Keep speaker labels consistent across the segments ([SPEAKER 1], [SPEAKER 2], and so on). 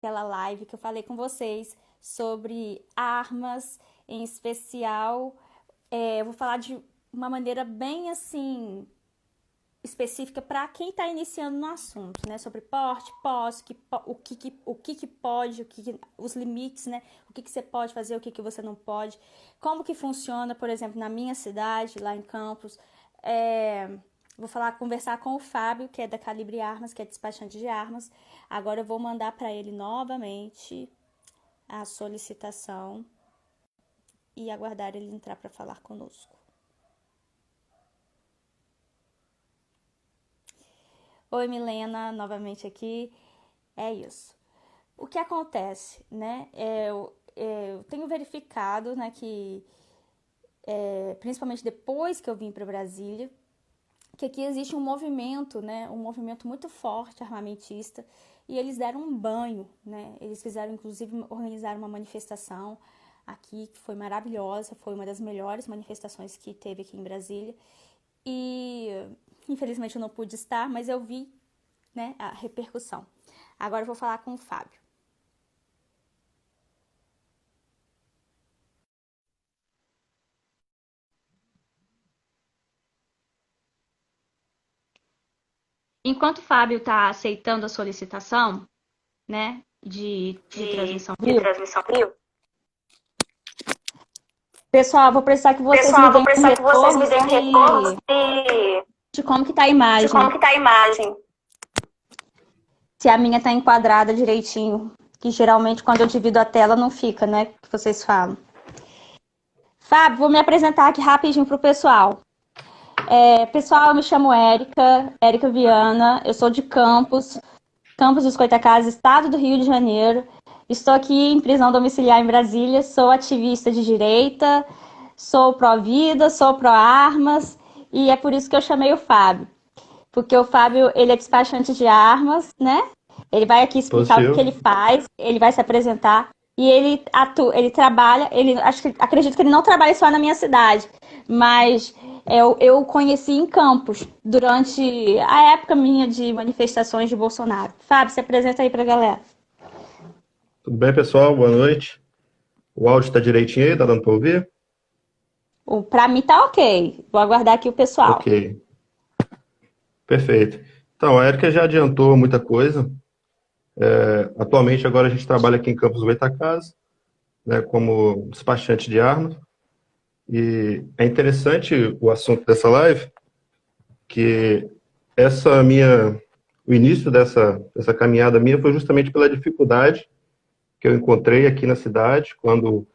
[SPEAKER 1] aquela live que eu falei com vocês sobre armas, em especial, eu vou falar de uma maneira bem assim específica para quem está iniciando no assunto, né? Sobre porte, posse, o que pode, os limites, né? O que você pode fazer, o que você não pode, como que funciona, por exemplo, na minha cidade, lá em Campos. Vou conversar com o Fábio, que é da Calibre Armas, que é despachante de armas. Agora eu vou mandar para ele novamente a solicitação e aguardar ele entrar para falar conosco. Oi, Milena, novamente aqui. É isso. O que acontece, né? Eu tenho verificado, né, que, principalmente depois que eu vim para Brasília, que aqui existe um movimento, né, um movimento muito forte armamentista, e eles deram um banho, né? Eles fizeram, inclusive, organizar uma manifestação aqui que foi maravilhosa, foi uma das melhores manifestações que teve aqui em Brasília. E infelizmente eu não pude estar, mas eu vi, né, a repercussão. Agora eu vou falar com o Fábio. Enquanto o Fábio está aceitando a solicitação, né, de transmissão
[SPEAKER 2] de
[SPEAKER 1] viu?
[SPEAKER 2] transmissão viu?
[SPEAKER 1] Pessoal, vou precisar que vocês me
[SPEAKER 2] Pessoal, vou
[SPEAKER 1] deem um
[SPEAKER 2] precisar que vocês
[SPEAKER 1] retorno
[SPEAKER 2] me deem um retorno
[SPEAKER 1] de como que tá a
[SPEAKER 2] de
[SPEAKER 1] imagem,
[SPEAKER 2] como que tá a imagem.
[SPEAKER 1] se a minha tá enquadrada direitinho, que geralmente quando eu divido a tela não fica, né, que vocês falam. Fábio, vou me apresentar aqui rapidinho pro pessoal. Pessoal, eu me chamo Érica Viana, eu sou de Campos dos Goytacazes, estado do Rio de Janeiro. Estou aqui em prisão domiciliar em Brasília, sou ativista de direita, sou pró-vida, sou pró-armas, e é por isso que eu chamei o Fábio. Porque o Fábio, ele é despachante de armas, né? Ele vai aqui explicar o que ele faz, ele vai se apresentar, e ele trabalha, acredito que ele não trabalha só na minha cidade, mas eu conheci em Campos, durante a época minha de manifestações de Bolsonaro. Fábio, se apresenta aí pra galera.
[SPEAKER 3] Tudo bem, pessoal? Boa noite. O áudio está direitinho aí? Tá dando para ouvir?
[SPEAKER 1] Pra mim tá ok. Vou aguardar aqui o pessoal.
[SPEAKER 3] Ok, perfeito. Então, a Erika já adiantou muita coisa. Atualmente, agora a gente trabalha aqui em Campos do Goytacazes, né, como despachante de armas. E é interessante o assunto dessa live, que o início dessa caminhada minha foi justamente pela dificuldade que eu encontrei aqui na cidade, quando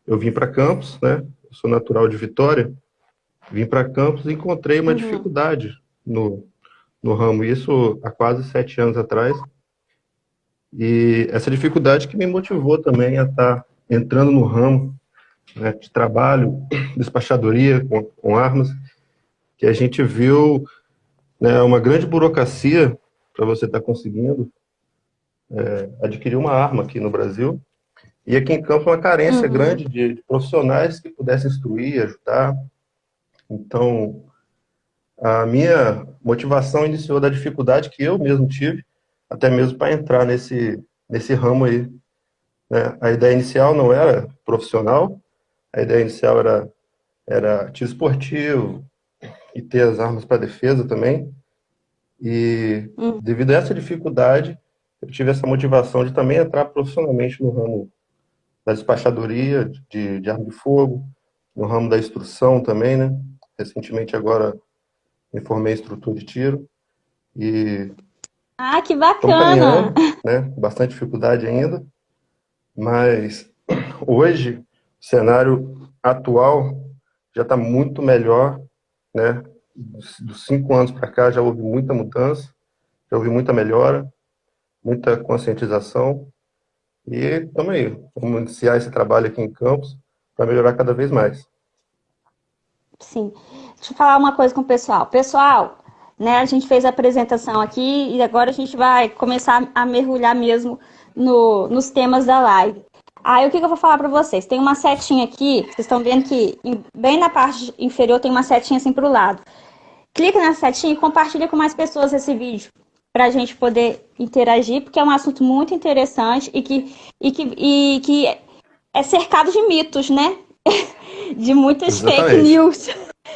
[SPEAKER 3] eu vim para Campos, né? Eu sou natural de Vitória, vim para Campos e encontrei uma dificuldade no ramo, isso há quase 7 anos atrás. E essa dificuldade que me motivou também a estar entrando no ramo, né, de trabalho, despachadoria com armas, que a gente viu, né, uma grande burocracia para você estar conseguindo adquirir uma arma aqui no Brasil. E aqui em Campos uma carência grande de profissionais que pudessem instruir, ajudar. Então, a minha motivação iniciou da dificuldade que eu mesmo tive, até mesmo para entrar nesse ramo aí, né? A ideia inicial não era profissional, a ideia inicial era tiro esportivo e ter as armas para defesa também. E devido a essa dificuldade, eu tive essa motivação de também entrar profissionalmente no ramo da despachadoria de arma de fogo, no ramo da instrução também, né? Recentemente agora me formei em instrutor de tiro e
[SPEAKER 1] Ah, que
[SPEAKER 3] estamos
[SPEAKER 1] bacana!
[SPEAKER 3] caminhando, né? Bastante dificuldade ainda, mas hoje o cenário atual já está muito melhor, né? Dos 5 anos para cá já houve muita mudança, já houve muita melhora, muita conscientização e estamos aí, vamos iniciar esse trabalho aqui em Campos para melhorar cada vez mais.
[SPEAKER 1] Sim. Deixa eu falar uma coisa com o pessoal. Pessoal, né, a gente fez a apresentação aqui e agora a gente vai começar a mergulhar mesmo nos temas da live. Aí o que eu vou falar para vocês? Tem uma setinha aqui, vocês estão vendo que bem na parte inferior tem uma setinha assim para o lado. Clica nessa setinha e compartilha com mais pessoas esse vídeo. para a gente poder interagir, porque é um assunto muito interessante e que é cercado de mitos, né? De muitas fake
[SPEAKER 3] Exatamente.
[SPEAKER 1] news.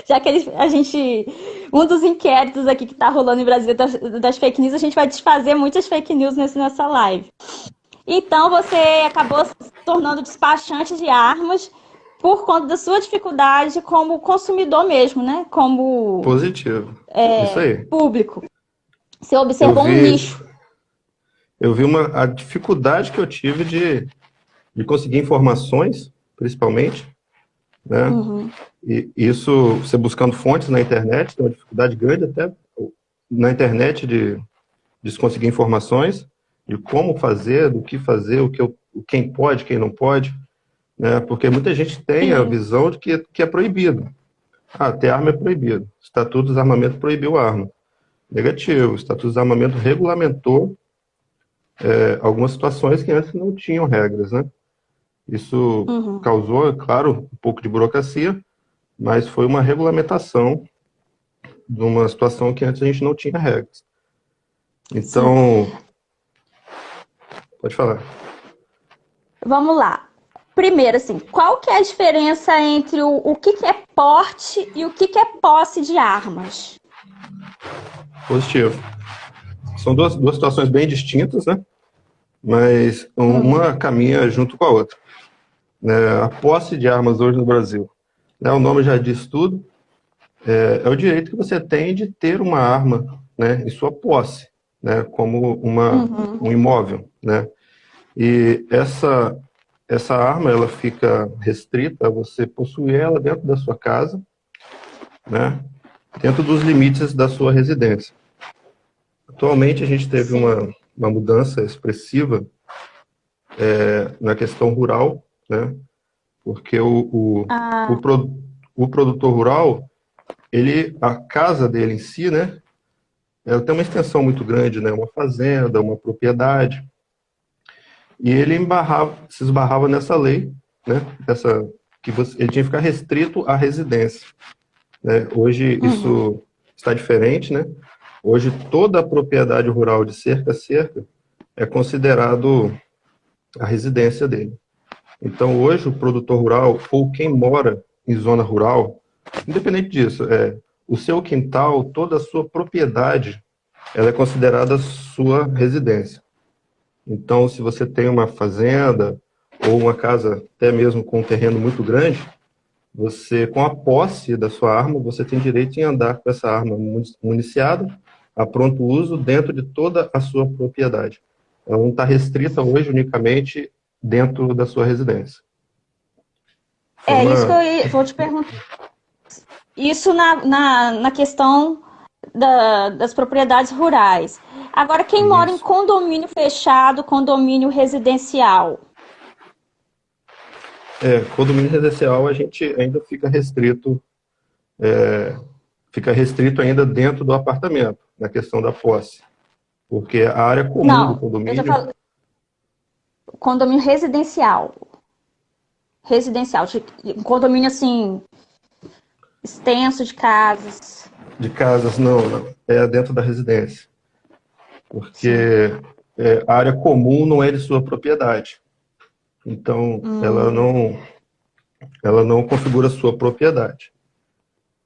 [SPEAKER 1] Já que a gente. Um dos inquéritos aqui que está rolando em Brasília das fake news, a gente vai desfazer muitas fake news nessa live. Então, você acabou se tornando despachante de armas por conta da sua dificuldade como consumidor mesmo, né? Como
[SPEAKER 3] Positivo. Isso aí.
[SPEAKER 1] público. Você
[SPEAKER 3] Eu
[SPEAKER 1] observou um
[SPEAKER 3] vi,
[SPEAKER 1] nicho.
[SPEAKER 3] eu vi a dificuldade que eu tive de conseguir informações, principalmente, né?
[SPEAKER 1] Uhum.
[SPEAKER 3] E isso, você buscando fontes na internet, tem uma dificuldade grande até na internet de se conseguir informações, de como fazer, do que fazer, quem pode, quem não pode, né? Porque muita gente tem a
[SPEAKER 1] Sim.
[SPEAKER 3] visão de que é proibido. Ah, ter arma é proibido. O Estatuto do Desarmamento proibiu a arma. Negativo. O Estatuto do Desarmamento regulamentou algumas situações que antes não tinham regras, né? Isso
[SPEAKER 1] Uhum.
[SPEAKER 3] causou, é claro, um pouco de burocracia, mas foi uma regulamentação de uma situação que antes a gente não tinha regras.
[SPEAKER 1] Sim.
[SPEAKER 3] Então, pode falar.
[SPEAKER 1] Vamos lá. Primeiro, assim, qual que é a diferença entre o que é porte e o que é posse de armas?
[SPEAKER 3] Positivo. São duas situações bem distintas, né? Mas
[SPEAKER 1] Uhum.
[SPEAKER 3] uma caminha junto com a outra. Né? A posse de armas hoje no Brasil, né? O nome já diz tudo, é o direito que você tem de ter uma arma, né, em sua posse, né, como
[SPEAKER 1] Uhum.
[SPEAKER 3] um imóvel, né? E essa arma ela fica restrita a você possuir ela dentro da sua casa, né, dentro dos limites da sua residência. Atualmente a gente teve
[SPEAKER 1] Sim.
[SPEAKER 3] uma mudança expressiva na questão rural, né, porque
[SPEAKER 1] Ah,
[SPEAKER 3] o produtor rural, a casa dele em si, né, ela tem uma extensão muito grande, né, uma fazenda, uma propriedade, e ele se esbarrava nessa lei, né, ele tinha que ficar restrito à residência, né? Hoje
[SPEAKER 1] uhum.
[SPEAKER 3] isso está diferente, né? Hoje toda a propriedade rural de cerca a cerca é considerado a residência dele. Então hoje o produtor rural ou quem mora em zona rural, independente disso, o seu quintal, toda a sua propriedade, ela é considerada sua residência. Então, se você tem uma fazenda ou uma casa, até mesmo com um terreno muito grande, você, com a posse da sua arma, você tem direito em andar com essa arma municiada, a pronto uso, dentro de toda a sua propriedade. Ela não está restrita hoje unicamente dentro da sua residência. Foi
[SPEAKER 1] É isso que
[SPEAKER 3] uma...
[SPEAKER 1] vou te perguntar. Isso na questão das propriedades rurais. Agora, quem mora em
[SPEAKER 3] Isso.
[SPEAKER 1] condomínio fechado, condomínio residencial?
[SPEAKER 3] Condomínio residencial a gente ainda fica restrito ainda dentro do apartamento, na questão da posse. Porque a área comum do
[SPEAKER 1] Não, eu tô
[SPEAKER 3] condomínio,
[SPEAKER 1] falando condomínio residencial. Residencial, um condomínio assim, extenso de casas.
[SPEAKER 3] de casas, não, é dentro da residência.
[SPEAKER 1] Sim.
[SPEAKER 3] Porque a área comum não é de sua propriedade. Então,
[SPEAKER 1] Hum,
[SPEAKER 3] ela não configura sua propriedade.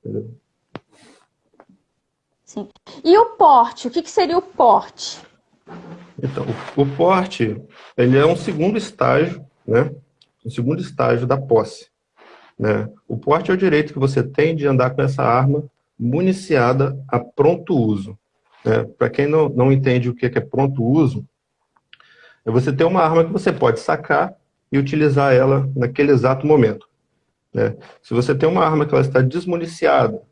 [SPEAKER 3] Entendeu?
[SPEAKER 1] sim. E o porte? O que seria o porte?
[SPEAKER 3] Então, o porte, ele é um segundo estágio, né? Um segundo estágio da posse, né? O porte é o direito que você tem de andar com essa arma municiada a pronto uso, né? Para quem não entende o que é pronto uso, é você ter uma arma que você pode sacar e utilizar ela naquele exato momento, né? Se você tem uma arma que ela está desmuniciada,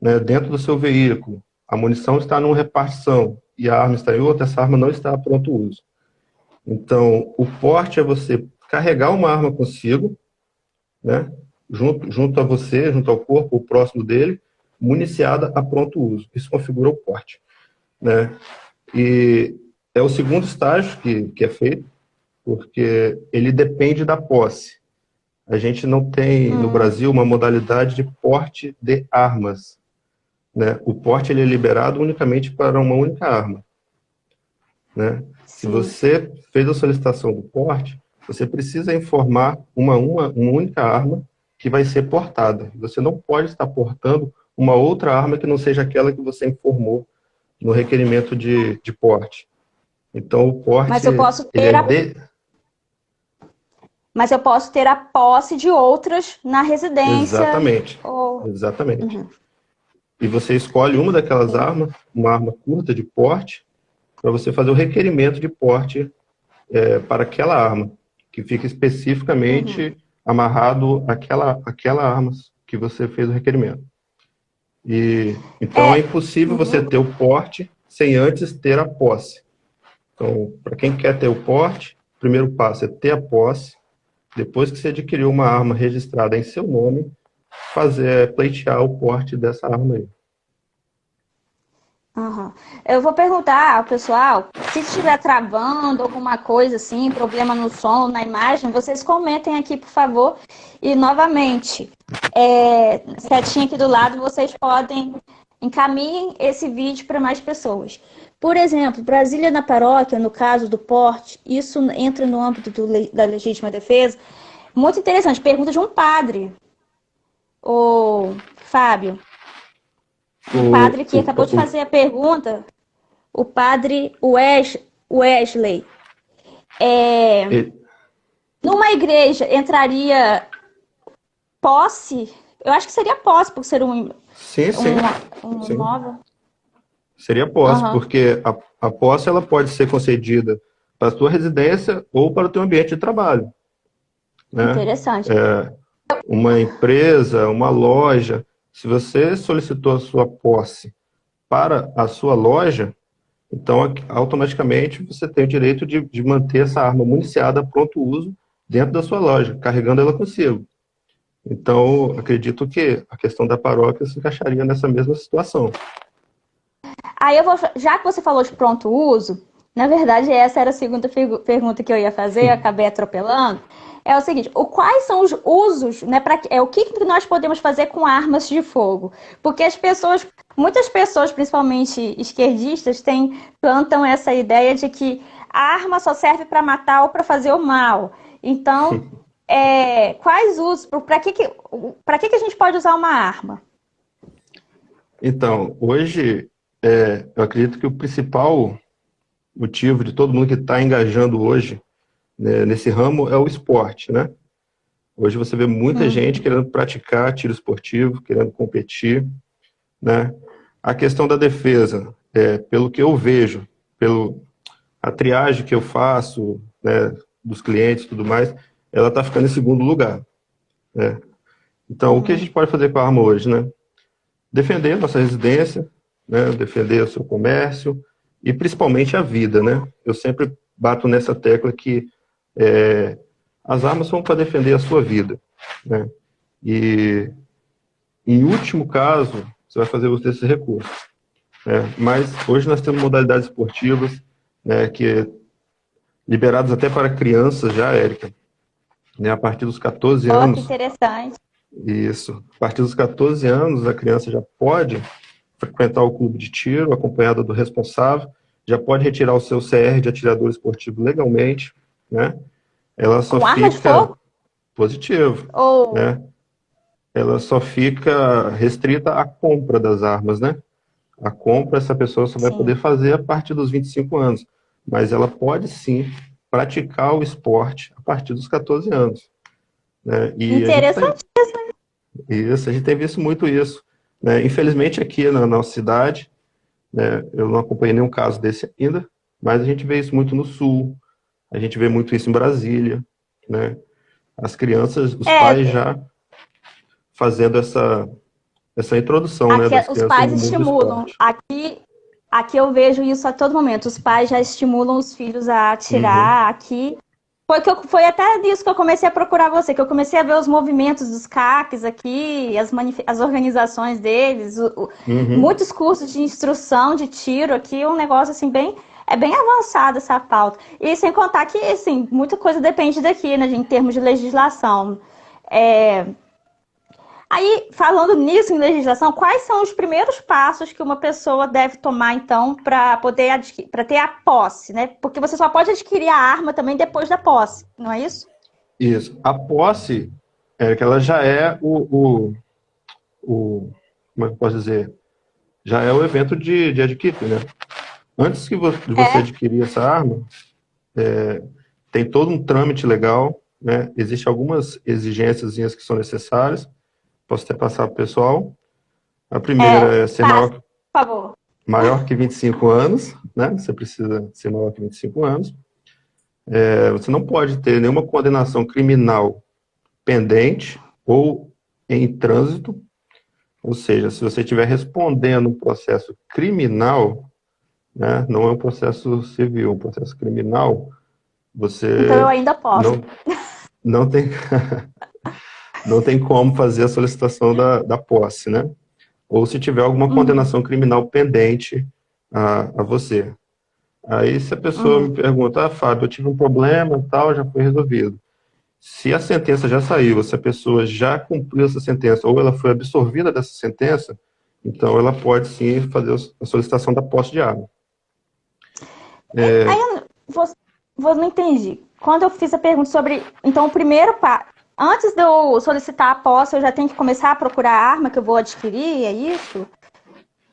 [SPEAKER 3] né, dentro do seu veículo, a munição está numa repartição e a arma está em outra, essa arma não está a pronto uso. Então, o porte é você carregar uma arma consigo, né, junto a você, junto ao corpo, ou próximo dele, municiada a pronto uso. Isso configura o porte, né? E é o segundo estágio que é feito, porque ele depende da posse. A gente não tem no
[SPEAKER 1] Hum,
[SPEAKER 3] Brasil uma modalidade de porte de armas, né? O porte ele é liberado unicamente para uma única arma. né? Se
[SPEAKER 1] Sim.
[SPEAKER 3] você fez a solicitação do porte, você precisa informar uma única arma que vai ser portada. Você não pode estar portando uma outra arma que não seja aquela que você informou no requerimento de porte. Então, o
[SPEAKER 1] Mas
[SPEAKER 3] porte,
[SPEAKER 1] eu posso
[SPEAKER 3] ele
[SPEAKER 1] ter
[SPEAKER 3] é
[SPEAKER 1] a,
[SPEAKER 3] de...
[SPEAKER 1] mas eu posso ter a posse de outras na residência.
[SPEAKER 3] Exatamente,
[SPEAKER 1] Ou...
[SPEAKER 3] exatamente.
[SPEAKER 1] Uhum.
[SPEAKER 3] E você escolhe uma daquelas armas, uma arma curta de porte, para você fazer o requerimento de porte para aquela arma, que fica
[SPEAKER 1] Uhum.
[SPEAKER 3] especificamente amarrado àquela arma que você fez o requerimento. E então é
[SPEAKER 1] É.
[SPEAKER 3] impossível você
[SPEAKER 1] Uhum.
[SPEAKER 3] ter o porte sem antes ter a posse. Então, para quem quer ter o porte, o primeiro passo é ter a posse. Depois que você adquiriu uma arma registrada em seu nome, pleitear o porte dessa arma aí.
[SPEAKER 1] Uhum. Eu vou perguntar ao pessoal, se estiver travando alguma coisa assim, problema no som, na imagem, vocês comentem aqui, por favor. E novamente, setinha aqui do lado, vocês podem encaminhem esse vídeo para mais pessoas. Por exemplo, Brasília na paróquia, no caso do porte, isso entra no âmbito da legítima defesa. Muito interessante, pergunta de um padre, o Fábio. Um
[SPEAKER 3] O,
[SPEAKER 1] padre que acabou de fazer a pergunta, o padre Wesley.
[SPEAKER 3] e-
[SPEAKER 1] Numa igreja entraria posse? Eu acho que seria posse, por ser
[SPEAKER 3] sim, sim,
[SPEAKER 1] um
[SPEAKER 3] sim.
[SPEAKER 1] nova.
[SPEAKER 3] Seria posse,
[SPEAKER 1] Uhum.
[SPEAKER 3] porque a posse ela pode ser concedida para a sua residência ou para o teu ambiente de trabalho, né?
[SPEAKER 1] Interessante.
[SPEAKER 3] Uma empresa, uma loja, se você solicitou a sua posse para a sua loja, então automaticamente você tem o direito de manter essa arma municiada a pronto uso dentro da sua loja, carregando ela consigo. Então, acredito que a questão da paróquia se encaixaria nessa mesma situação.
[SPEAKER 1] Aí já que você falou de pronto uso, na verdade essa era a segunda pergunta que eu ia fazer, eu acabei atropelando. É o seguinte, quais são os usos, né, o que nós podemos fazer com armas de fogo? Porque muitas pessoas, principalmente esquerdistas, plantam essa ideia de que a arma só serve para matar ou para fazer o mal. Então, quais usos, para que a gente pode usar uma arma?
[SPEAKER 3] Então, hoje, eu acredito que o principal motivo de todo mundo que está engajando hoje, né, nesse ramo é o esporte, né? Hoje você vê muita gente
[SPEAKER 1] Uhum.
[SPEAKER 3] querendo praticar tiro esportivo, querendo competir, né? A questão da defesa, pelo que eu vejo, pelo a triagem que eu faço, né, dos clientes e tudo mais, ela está ficando em segundo lugar, né? Então, o que a
[SPEAKER 1] Uhum.
[SPEAKER 3] gente pode fazer com a arma hoje, né? Defender a nossa residência, né? Defender o seu comércio e principalmente a vida, né? Eu sempre bato nessa tecla que as armas são para defender a sua vida, né? E, em último caso, você vai fazer uso desses recursos, né? Mas hoje nós temos modalidades esportivas, né, que liberadas até para crianças já, Érica, né? A partir dos 14
[SPEAKER 1] Oh, que
[SPEAKER 3] anos,
[SPEAKER 1] interessante.
[SPEAKER 3] isso, a partir dos 14 anos a criança já pode frequentar o clube de tiro, acompanhada do responsável, já pode retirar o seu CR de atirador esportivo legalmente, né? Ela só
[SPEAKER 1] Com arma de
[SPEAKER 3] fica
[SPEAKER 1] fogo?
[SPEAKER 3] positivo,
[SPEAKER 1] Ou.
[SPEAKER 3] né? Ela só fica restrita à compra das armas, né? A compra essa pessoa só vai poder
[SPEAKER 1] Sim.
[SPEAKER 3] fazer a partir dos 25 anos, mas ela pode sim praticar o esporte a partir dos 14 anos, né? E
[SPEAKER 1] Interessante.
[SPEAKER 3] a gente tem visto muito isso, né? Infelizmente aqui na nossa cidade, né, eu não acompanhei nenhum caso desse ainda, mas a gente vê isso muito no Sul, a gente vê muito isso em Brasília, né? As crianças, os pais
[SPEAKER 1] É,
[SPEAKER 3] já fazendo essa introdução, né,
[SPEAKER 1] aqui
[SPEAKER 3] das
[SPEAKER 1] os
[SPEAKER 3] crianças
[SPEAKER 1] pais
[SPEAKER 3] no mundo do
[SPEAKER 1] estimulam.
[SPEAKER 3] esporte.
[SPEAKER 1] Aqui eu vejo isso a todo momento. Os pais já estimulam os filhos a
[SPEAKER 3] Uhum,
[SPEAKER 1] atirar. Aqui foi até disso que eu comecei a procurar você, que eu comecei a ver os movimentos dos CACs aqui, as organizações deles,
[SPEAKER 3] uhum.
[SPEAKER 1] muitos cursos de instrução de tiro aqui, um negócio assim bem avançado essa pauta. E sem contar que assim, muita coisa depende daqui, né, em termos de legislação. É, Aí, falando nisso em legislação, quais são os primeiros passos que uma pessoa deve tomar, então, para poder para ter a posse, né? Porque você só pode adquirir a arma também depois da posse, não é isso?
[SPEAKER 3] Isso. A posse é que ela já é como é que eu posso dizer? Já é o evento de adquirir, né? Antes de você
[SPEAKER 1] É.
[SPEAKER 3] adquirir essa arma, tem todo um trâmite legal, né? Existem algumas exigências que são necessárias. Posso até passar para o pessoal. A primeira é ser
[SPEAKER 1] Passa, por favor.
[SPEAKER 3] maior que 25 anos, né? Você precisa ser maior que 25 anos. Você não pode ter nenhuma condenação criminal pendente ou em trânsito. Ou seja, se você estiver respondendo um processo criminal, né? Não é um processo civil, um processo criminal,
[SPEAKER 1] Então eu
[SPEAKER 3] você
[SPEAKER 1] ainda posso.
[SPEAKER 3] não tem, não tem como fazer a solicitação da posse, né? Ou se tiver alguma condenação criminal pendente a você. Aí, se a pessoa me pergunta, Fábio, eu tive um problema, tal, já foi resolvido. Se a sentença já saiu, se a pessoa já cumpriu essa sentença, ou ela foi absorvida dessa sentença, então ela pode sim fazer a solicitação da posse de arma.
[SPEAKER 1] Aí não entendi. Quando eu fiz a pergunta sobre. Então, o primeiro passo. Antes de eu solicitar a posse, eu já tenho que começar a procurar a arma que eu vou adquirir, é isso?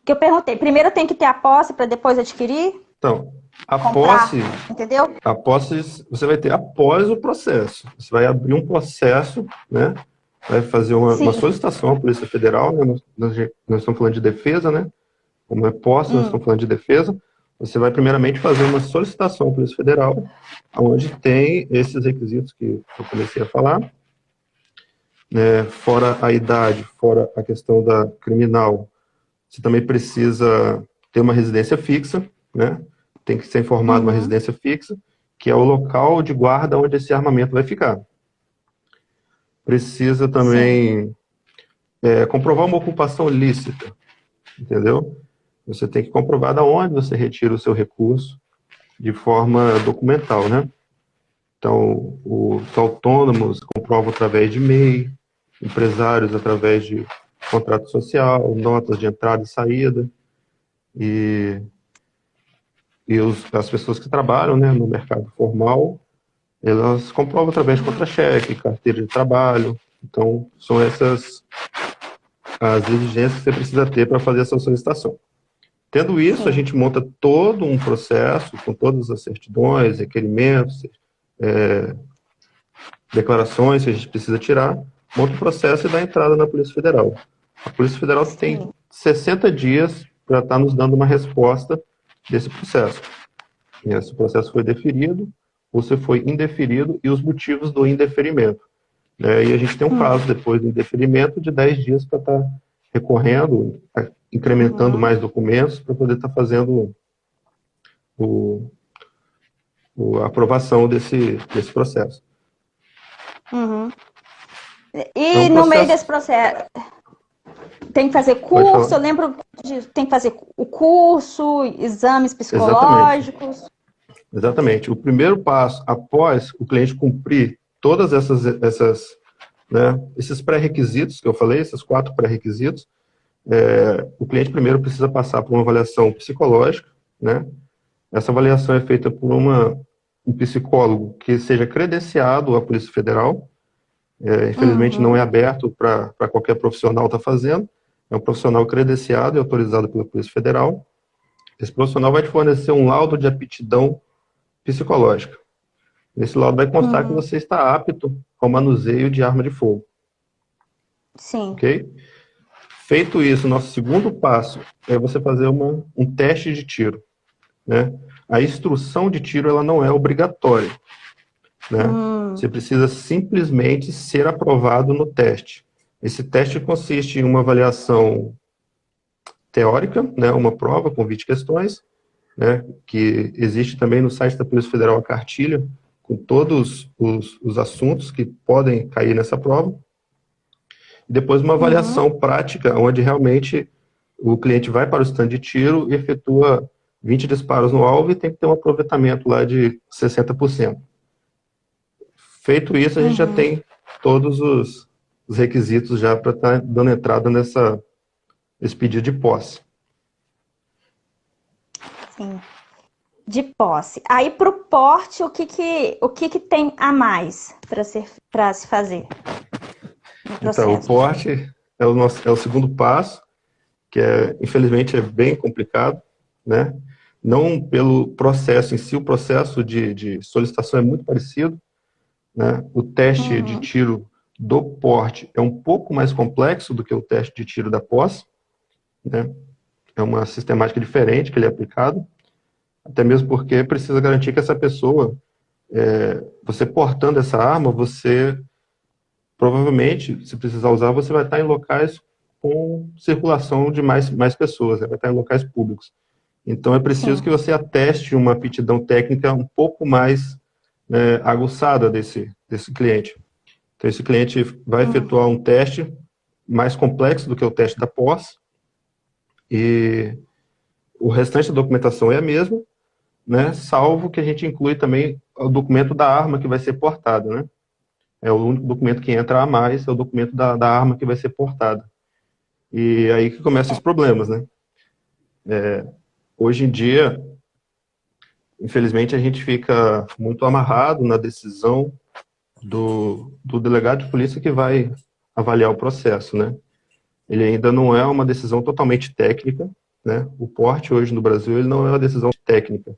[SPEAKER 1] Que eu perguntei. Primeiro eu tenho que ter a posse para depois adquirir?
[SPEAKER 3] Então, a
[SPEAKER 1] Comprar,
[SPEAKER 3] posse,
[SPEAKER 1] entendeu?
[SPEAKER 3] a posse você vai ter após o processo. Você vai abrir um processo, né? Vai fazer uma
[SPEAKER 1] Sim.
[SPEAKER 3] solicitação à Polícia Federal, né? Nós estamos falando de defesa, né? Como é posse, nós estamos falando de defesa. Você vai primeiramente fazer uma solicitação à Polícia Federal, onde tem esses requisitos que eu comecei a falar, né? Fora a idade, fora a questão da criminal, você também precisa ter uma residência fixa, né? Tem que ser informado uma residência fixa, que é o local de guarda onde esse armamento vai ficar. Precisa também comprovar uma ocupação lícita, entendeu? Você tem que comprovar de onde você retira o seu recurso de forma documental, né? Então, os autônomos comprovam através de MEI, empresários através de contrato social, notas de entrada e saída, e as pessoas que trabalham, né, no mercado formal, elas comprovam através de contra-cheque, carteira de trabalho. Então, são essas as exigências que você precisa ter para fazer essa solicitação. Tendo isso, a gente monta todo um processo com todas as certidões, requerimentos, declarações que a gente precisa tirar, monta o processo e dá entrada na Polícia Federal. A Polícia Federal tem 60 dias para estar nos dando uma resposta desse processo. E esse processo foi deferido, ou se foi indeferido, e os motivos do indeferimento. E a gente tem um prazo depois do indeferimento de 10 dias para estar recorrendo, incrementando mais documentos para poder estar fazendo a aprovação desse processo.
[SPEAKER 1] E no meio desse processo, tem que fazer curso, eu lembro de tem que fazer o curso, exames psicológicos.
[SPEAKER 3] Exatamente. O primeiro passo, após o cliente cumprir todas esses pré-requisitos que eu falei, esses 4 pré-requisitos, o cliente primeiro precisa passar por uma avaliação psicológica, né? Essa avaliação é feita por um psicólogo que seja credenciado à Polícia Federal. Infelizmente não é aberto para qualquer profissional estar fazendo. É um profissional credenciado e autorizado pela Polícia Federal. Esse profissional vai te fornecer um laudo de aptidão psicológica. Nesse laudo vai constar que você está apto ao manuseio de arma de fogo.
[SPEAKER 1] Sim.
[SPEAKER 3] Ok? Feito isso, nosso segundo passo é você fazer um teste de tiro, né? A instrução de tiro ela não é obrigatória, né? Você precisa simplesmente ser aprovado no teste. Esse teste consiste em uma avaliação teórica, né? Uma prova com 20 questões, né? Que existe também no site da Polícia Federal a cartilha com todos os assuntos que podem cair nessa prova. Depois uma avaliação prática, onde realmente o cliente vai para o stand de tiro e efetua 20 disparos no alvo e tem que ter um aproveitamento lá de 60%. Feito isso, a gente já tem todos os requisitos já para estar dando entrada nesse pedido de posse.
[SPEAKER 1] Sim. De posse. Aí para o porte, o que tem a mais para se fazer no
[SPEAKER 3] Então, o
[SPEAKER 1] processo?
[SPEAKER 3] porte é o segundo passo, que infelizmente é bem complicado, né? Não pelo processo em si, o processo de solicitação é muito parecido, né? O teste de
[SPEAKER 1] Uhum.
[SPEAKER 3] tiro do porte é um pouco mais complexo do que o teste de tiro da posse, né? É uma sistemática diferente que ele é aplicado, até mesmo porque precisa garantir que essa pessoa, você portando essa arma, você provavelmente, se precisar usar, você vai estar em locais com circulação de mais pessoas, né? Vai estar em locais públicos. Então é preciso
[SPEAKER 1] Sim.
[SPEAKER 3] que você ateste uma aptidão técnica um pouco mais, né, aguçada desse cliente. Então esse cliente vai efetuar um teste mais complexo do que o teste da posse, e o restante da documentação é a mesma, né, salvo que a gente inclui também o documento da arma que vai ser portada, né? É o único documento que entra a mais, é o documento da arma que vai ser portada. E aí que começam os problemas, né? Hoje em dia, infelizmente, a gente fica muito amarrado na decisão do delegado de polícia que vai avaliar o processo, né? Ele ainda não é uma decisão totalmente técnica, né? O porte hoje no Brasil, ele não é uma decisão técnica,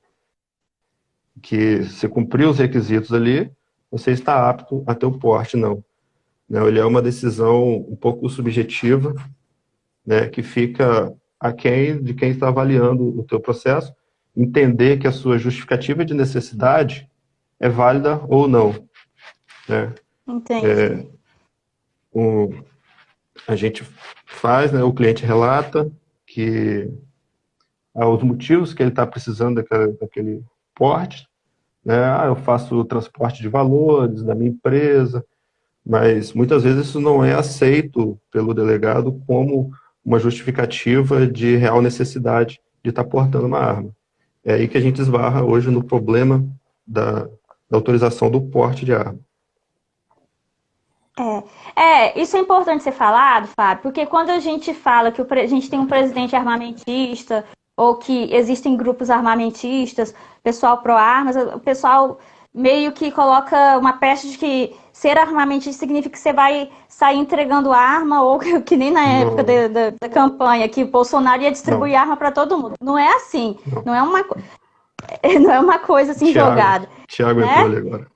[SPEAKER 3] que se cumprir os requisitos ali, você está apto a ter o porte, não. Não, ele é uma decisão um pouco subjetiva, né, que fica aquém de quem está avaliando o teu processo, entender que a sua justificativa de necessidade é válida ou não, né?
[SPEAKER 1] Entendi.
[SPEAKER 3] A gente faz, né, o cliente relata que os motivos que ele está precisando daquele porte, né? Eu faço transporte de valores da minha empresa, mas muitas vezes isso não é aceito pelo delegado como uma justificativa de real necessidade de estar portando uma arma. É aí que a gente esbarra hoje no problema da autorização do porte de arma.
[SPEAKER 1] Isso é importante ser falado, Fábio, porque quando a gente fala que a gente tem um presidente armamentista, ou que existem grupos armamentistas, pessoal pró-armas, o pessoal meio que coloca uma peste de que ser armamentista significa que você vai sair entregando arma, ou que nem na época
[SPEAKER 3] Não,
[SPEAKER 1] da campanha, que o Bolsonaro ia
[SPEAKER 3] não,
[SPEAKER 1] distribuir arma para todo mundo. Não é assim,
[SPEAKER 3] não.
[SPEAKER 1] não é uma, não é uma coisa assim
[SPEAKER 3] Tiago,
[SPEAKER 1] jogada,
[SPEAKER 3] Tiago entrou
[SPEAKER 1] né?
[SPEAKER 3] ali agora.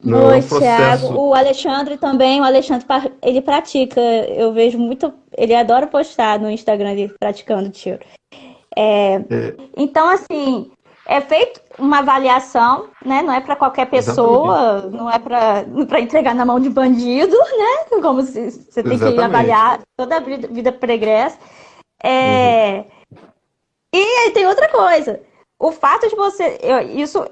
[SPEAKER 3] Não é
[SPEAKER 1] Oi,
[SPEAKER 3] um
[SPEAKER 1] Thiago.
[SPEAKER 3] processo.
[SPEAKER 1] O Alexandre também, ele pratica. Eu vejo muito, ele adora postar no Instagram ele praticando tiro.
[SPEAKER 3] É,
[SPEAKER 1] Então, assim, é feito uma avaliação, né? Não é para qualquer
[SPEAKER 3] exatamente,
[SPEAKER 1] pessoa, não é para entregar na mão de bandido, né? Como se você tem que
[SPEAKER 3] exatamente.
[SPEAKER 1] avaliar toda a vida pregressa.
[SPEAKER 3] Uhum.
[SPEAKER 1] É, e aí tem outra coisa. O fato de você.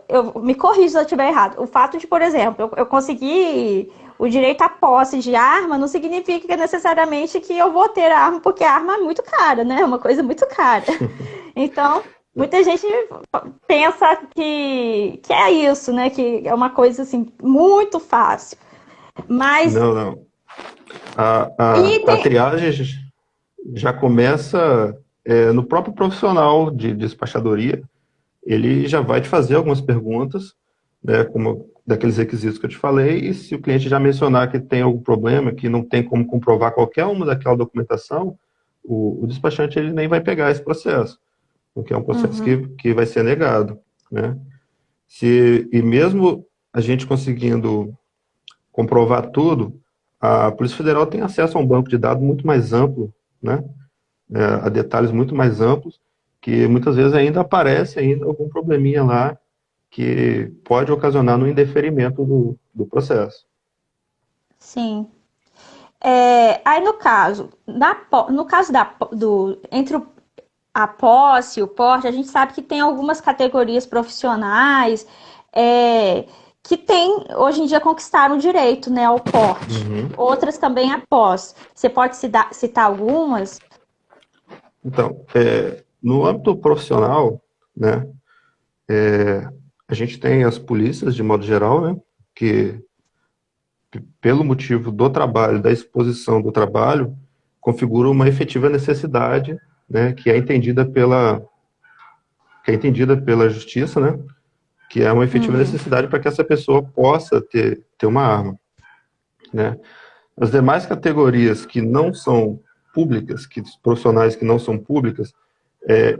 [SPEAKER 1] Eu me corrijo se eu estiver errado. O fato de, por exemplo, eu conseguir o direito à posse de arma não significa necessariamente que eu vou ter a arma, porque a arma é muito cara, né? É uma coisa muito cara. Então, muita gente pensa que é isso, né? Que é uma coisa assim, muito fácil. Mas.
[SPEAKER 3] Não, não. A,
[SPEAKER 1] E
[SPEAKER 3] a
[SPEAKER 1] tem.
[SPEAKER 3] triagem já começa no próprio profissional de despachadoria. Ele já vai te fazer algumas perguntas, né, como daqueles requisitos que eu te falei, e se o cliente já mencionar que tem algum problema, que não tem como comprovar qualquer uma daquela documentação, o despachante ele nem vai pegar esse processo, porque é um processo
[SPEAKER 1] Uhum.
[SPEAKER 3] que vai ser negado, né? E mesmo a gente conseguindo comprovar tudo, a Polícia Federal tem acesso a um banco de dados muito mais amplo, né? A detalhes muito mais amplos, que muitas vezes ainda aparece ainda algum probleminha lá que pode ocasionar no indeferimento do processo.
[SPEAKER 1] Sim. Aí no caso entre a posse e o porte, a gente sabe que tem algumas categorias profissionais que tem, hoje em dia conquistaram o direito, né, ao porte.
[SPEAKER 3] Uhum.
[SPEAKER 1] Outras também a posse. Você pode citar algumas?
[SPEAKER 3] Então, no âmbito profissional, né, a gente tem as polícias, de modo geral, né, que pelo motivo do trabalho, da exposição do trabalho, configura uma efetiva necessidade, né, que é entendida pela justiça, né, que é uma efetiva necessidade para que essa pessoa possa ter uma arma, né. As demais categorias que não são públicas, profissionais que não são públicas,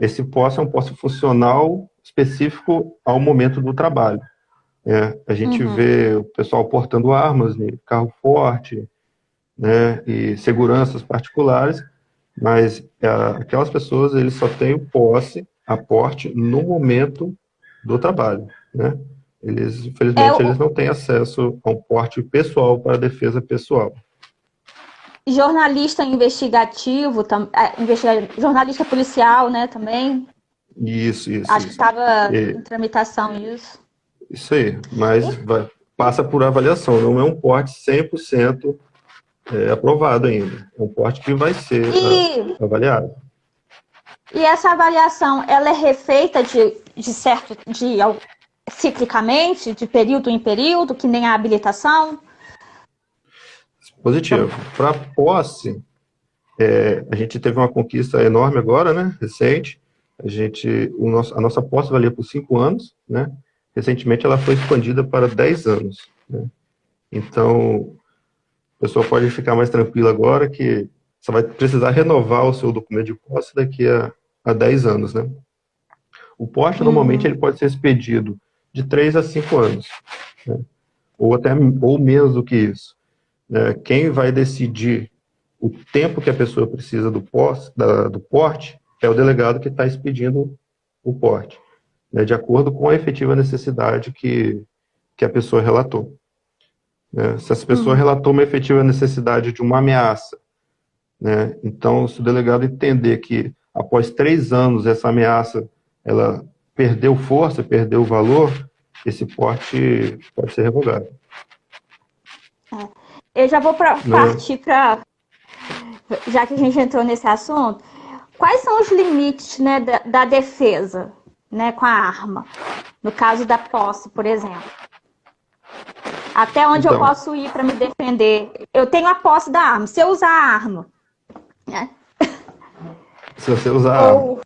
[SPEAKER 3] esse posse é um posse funcional específico ao momento do trabalho. A gente vê o pessoal portando armas de carro forte, né, e seguranças particulares, mas aquelas pessoas eles só têm o aporte no momento do trabalho, né? Eles, infelizmente, eles não têm acesso a um porte pessoal para defesa pessoal.
[SPEAKER 1] Jornalista investigativo, jornalista policial, né, também?
[SPEAKER 3] Isso.
[SPEAKER 1] Acho que estava em tramitação isso.
[SPEAKER 3] Isso aí, mas passa por avaliação, não é um porte 100% aprovado ainda. É um porte que vai ser avaliado.
[SPEAKER 1] E essa avaliação, ela é refeita ciclicamente, de período em período, que nem a habilitação?
[SPEAKER 3] Positivo. Para posse, a gente teve uma conquista enorme agora, né, recente. A nossa posse valia por 5 anos, né? Recentemente ela foi expandida para 10 anos, né? Então, a pessoa pode ficar mais tranquila agora que você vai precisar renovar o seu documento de posse daqui a 10 anos, né? O porte, normalmente, ele pode ser expedido de 3 a 5 anos, né? ou menos do que isso. Quem vai decidir o tempo que a pessoa precisa do porte é o delegado que está expedindo o porte, né, de acordo com a efetiva necessidade que a pessoa relatou. Se essa pessoa relatou uma efetiva necessidade de uma ameaça, né, então, se o delegado entender que após 3 anos essa ameaça ela perdeu força, perdeu valor, esse porte pode ser revogado.
[SPEAKER 1] Eu já vou partir para... Já que a gente entrou nesse assunto, quais são os limites, né, da defesa, né, com a arma? No caso da posse, por exemplo. Até onde eu posso ir para me defender? Eu tenho a posse da arma. Se eu usar a arma, né?
[SPEAKER 3] Se você usar a arma.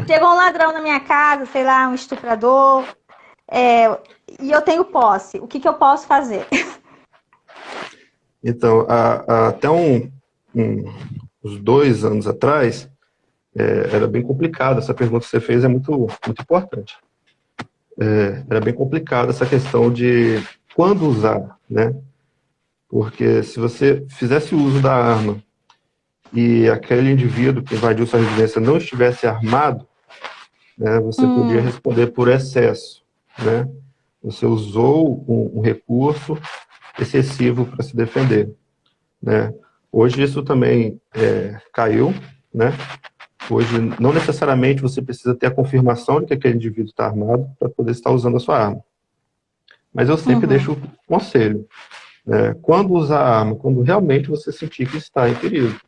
[SPEAKER 1] Chegou um ladrão na minha casa, sei lá, um estuprador, e eu tenho posse. O que eu posso fazer?
[SPEAKER 3] Então, até uns 2 anos atrás, era bem complicado. Essa pergunta que você fez é muito, muito importante. Era bem complicado essa questão de quando usar, né? Porque se você fizesse uso da arma e aquele indivíduo que invadiu sua residência não estivesse armado, né, você podia responder por excesso, né? Você usou um recurso excessivo para se defender, né? Hoje isso também caiu, né? Hoje não necessariamente você precisa ter a confirmação de que aquele indivíduo está armado para poder estar usando a sua arma. Mas eu sempre deixo o conselho, né? Quando usar a arma, quando realmente você sentir que está em perigo.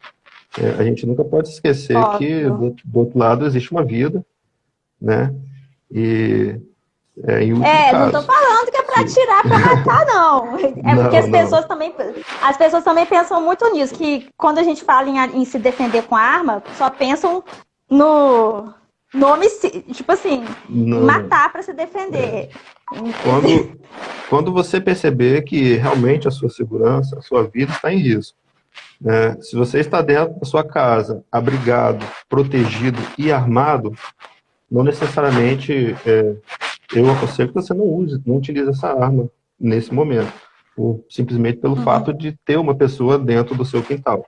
[SPEAKER 3] A gente nunca pode esquecer que do outro lado existe uma vida, né? E em último caso,
[SPEAKER 1] não estou falando que é para atirar, para matar, não. Porque as pessoas também pensam muito nisso, que quando a gente fala em se defender com arma, só pensam no homicídio, tipo assim, matar para se defender.
[SPEAKER 3] Quando você perceber que realmente a sua segurança, a sua vida está em risco, né? Se você está dentro da sua casa, abrigado, protegido e armado, não necessariamente eu aconselho que você não utilize essa arma nesse momento, simplesmente pelo fato de ter uma pessoa dentro do seu quintal,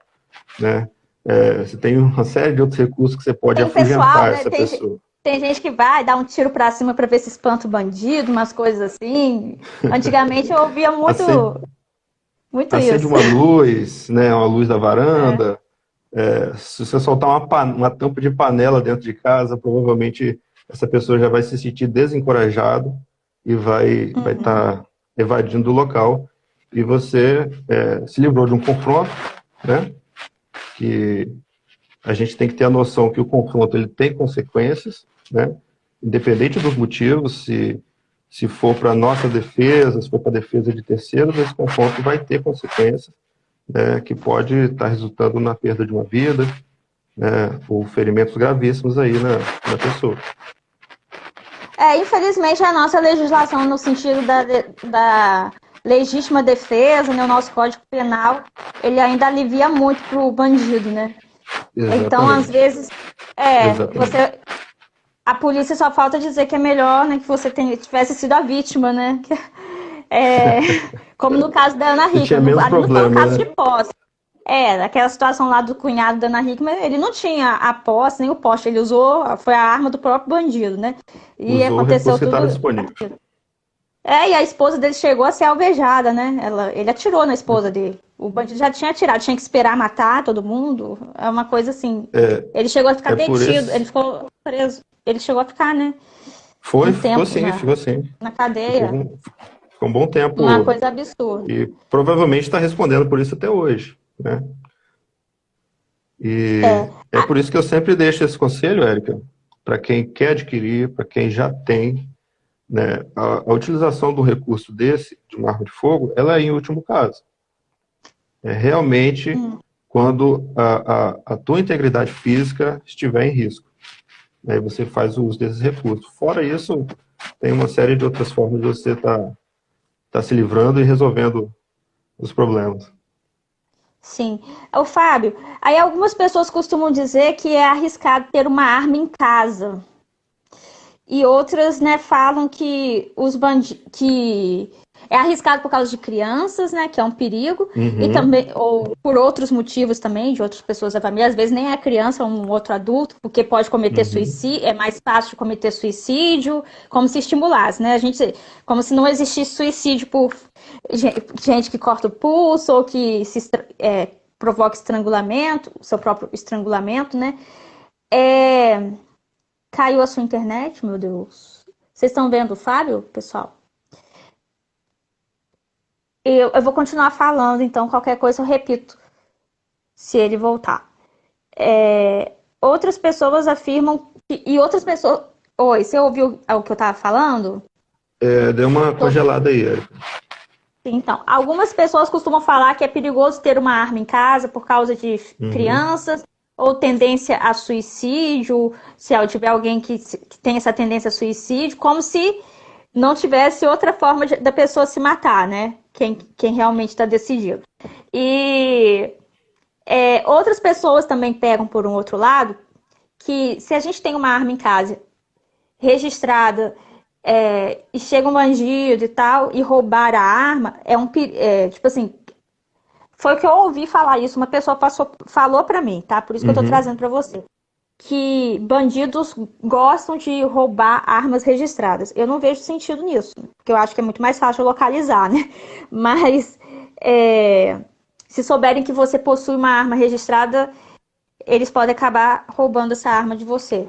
[SPEAKER 3] né? Você tem uma série de outros recursos que você pode afugentar essa pessoa.
[SPEAKER 1] Tem gente que vai dar um tiro pra cima pra ver se espanta o bandido, umas coisas assim. Antigamente eu ouvia muito isso.
[SPEAKER 3] Acende uma luz, né, uma luz da varanda. Se você soltar uma tampa de panela dentro de casa, provavelmente essa pessoa já vai se sentir desencorajada e vai estar evadindo o local. E você se livrou de um confronto, né? Que a gente tem que ter a noção que o confronto ele tem consequências, né? Independente dos motivos, se Se for para nossa defesa, se for para a defesa de terceiros, esse confronto vai ter consequências, né, que pode estar resultando na perda de uma vida, né, ou ferimentos gravíssimos aí na pessoa.
[SPEAKER 1] Infelizmente, a nossa legislação, no sentido da legítima defesa, né, o nosso Código Penal, ele ainda alivia muito para o bandido, né?
[SPEAKER 3] Exatamente.
[SPEAKER 1] Então, às vezes,
[SPEAKER 3] Exatamente.
[SPEAKER 1] a polícia só falta dizer que é melhor, né, que você tivesse sido a vítima, né? Como no caso da Ana
[SPEAKER 3] Você tinha
[SPEAKER 1] Hickman.
[SPEAKER 3] menos
[SPEAKER 1] Ali não foi um
[SPEAKER 3] problema,
[SPEAKER 1] caso
[SPEAKER 3] né?
[SPEAKER 1] de posse. Naquela situação lá do cunhado da Ana Hickman, ele não tinha a posse, nem o poste. Ele usou, foi a arma do próprio bandido, né? E
[SPEAKER 3] Usou o
[SPEAKER 1] aconteceu
[SPEAKER 3] recurso que estava
[SPEAKER 1] tudo.
[SPEAKER 3] disponível.
[SPEAKER 1] E a esposa dele chegou a ser alvejada, né? Ele atirou na esposa dele. O bandido já tinha atirado, tinha que esperar matar todo mundo. É uma coisa assim. Ele chegou a ficar
[SPEAKER 3] Por
[SPEAKER 1] detido,
[SPEAKER 3] esse...
[SPEAKER 1] ele ficou preso. Ele chegou a ficar, né?
[SPEAKER 3] Ficou sim, ficou sim.
[SPEAKER 1] Na cadeia.
[SPEAKER 3] Ficou um bom
[SPEAKER 1] Uma
[SPEAKER 3] tempo
[SPEAKER 1] coisa absurda.
[SPEAKER 3] e provavelmente está respondendo por isso até hoje, né? E é por isso que eu sempre deixo esse conselho, Érica, para quem quer adquirir, para quem já tem, né? A utilização do recurso desse, de uma arma de fogo, ela é em último caso. É realmente quando a tua integridade física estiver em risco. Aí você faz o uso desses recursos. Fora isso, tem uma série de outras formas de você tá se livrando e resolvendo os problemas.
[SPEAKER 1] Sim. O Fábio, aí algumas pessoas costumam dizer que é arriscado ter uma arma em casa. E outras, né, falam que que é arriscado por causa de crianças, né, que é um perigo, e também ou por outros motivos também, de outras pessoas da família, às vezes nem é criança, é um outro adulto, porque pode cometer suicídio, é mais fácil de cometer suicídio, como se estimulasse, né? Como se não existisse suicídio por gente que corta o pulso ou que provoca estrangulamento, seu próprio estrangulamento, né? Caiu a sua internet, meu Deus. Vocês estão vendo o Fábio, pessoal? Eu vou continuar falando, então qualquer coisa eu repito se ele voltar. Outras pessoas afirmam e outras pessoas. Oi, você ouviu o que eu estava falando?
[SPEAKER 3] Deu uma congelada aí, Érica.
[SPEAKER 1] Então, algumas pessoas costumam falar que é perigoso ter uma arma em casa por causa de crianças ou tendência a suicídio, se tiver alguém que tem essa tendência a suicídio, como se não tivesse outra forma da pessoa se matar, né? Quem realmente está decidido. E outras pessoas também pegam por um outro lado que se a gente tem uma arma em casa registrada e chega um bandido e tal e roubar a arma, tipo assim, foi o que eu ouvi falar isso, uma pessoa falou pra mim, tá? Por isso que eu tô trazendo pra você. Que bandidos gostam de roubar armas registradas. Eu não vejo sentido nisso, porque eu acho que é muito mais fácil localizar, né? Mas se souberem que você possui uma arma registrada, eles podem acabar roubando essa arma de você.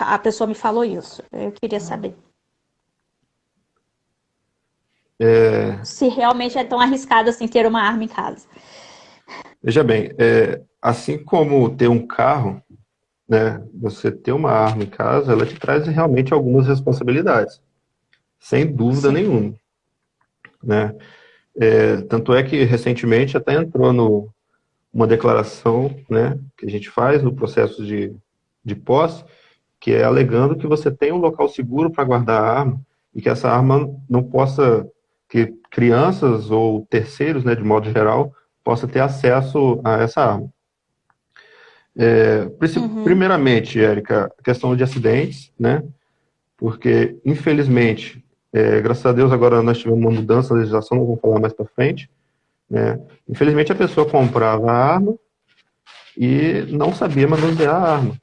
[SPEAKER 1] A pessoa me falou isso. Eu queria saber. Se realmente é tão arriscado assim ter uma arma em casa.
[SPEAKER 3] Veja bem, assim como ter um carro, né, você ter uma arma em casa, ela te traz realmente algumas responsabilidades, sem dúvida nenhuma, né? Tanto é que recentemente até entrou uma declaração, né, que a gente faz no processo de posse, que é alegando que você tem um local seguro para guardar a arma e que essa arma não possa, que crianças ou terceiros, né, de modo geral, possa ter acesso a essa arma. Primeiramente, Érica, a questão de acidentes, né? Porque, infelizmente, graças a Deus, agora nós tivemos uma mudança na legislação, não vou falar mais para frente, né? Infelizmente, a pessoa comprava a arma e não sabia manusear a arma,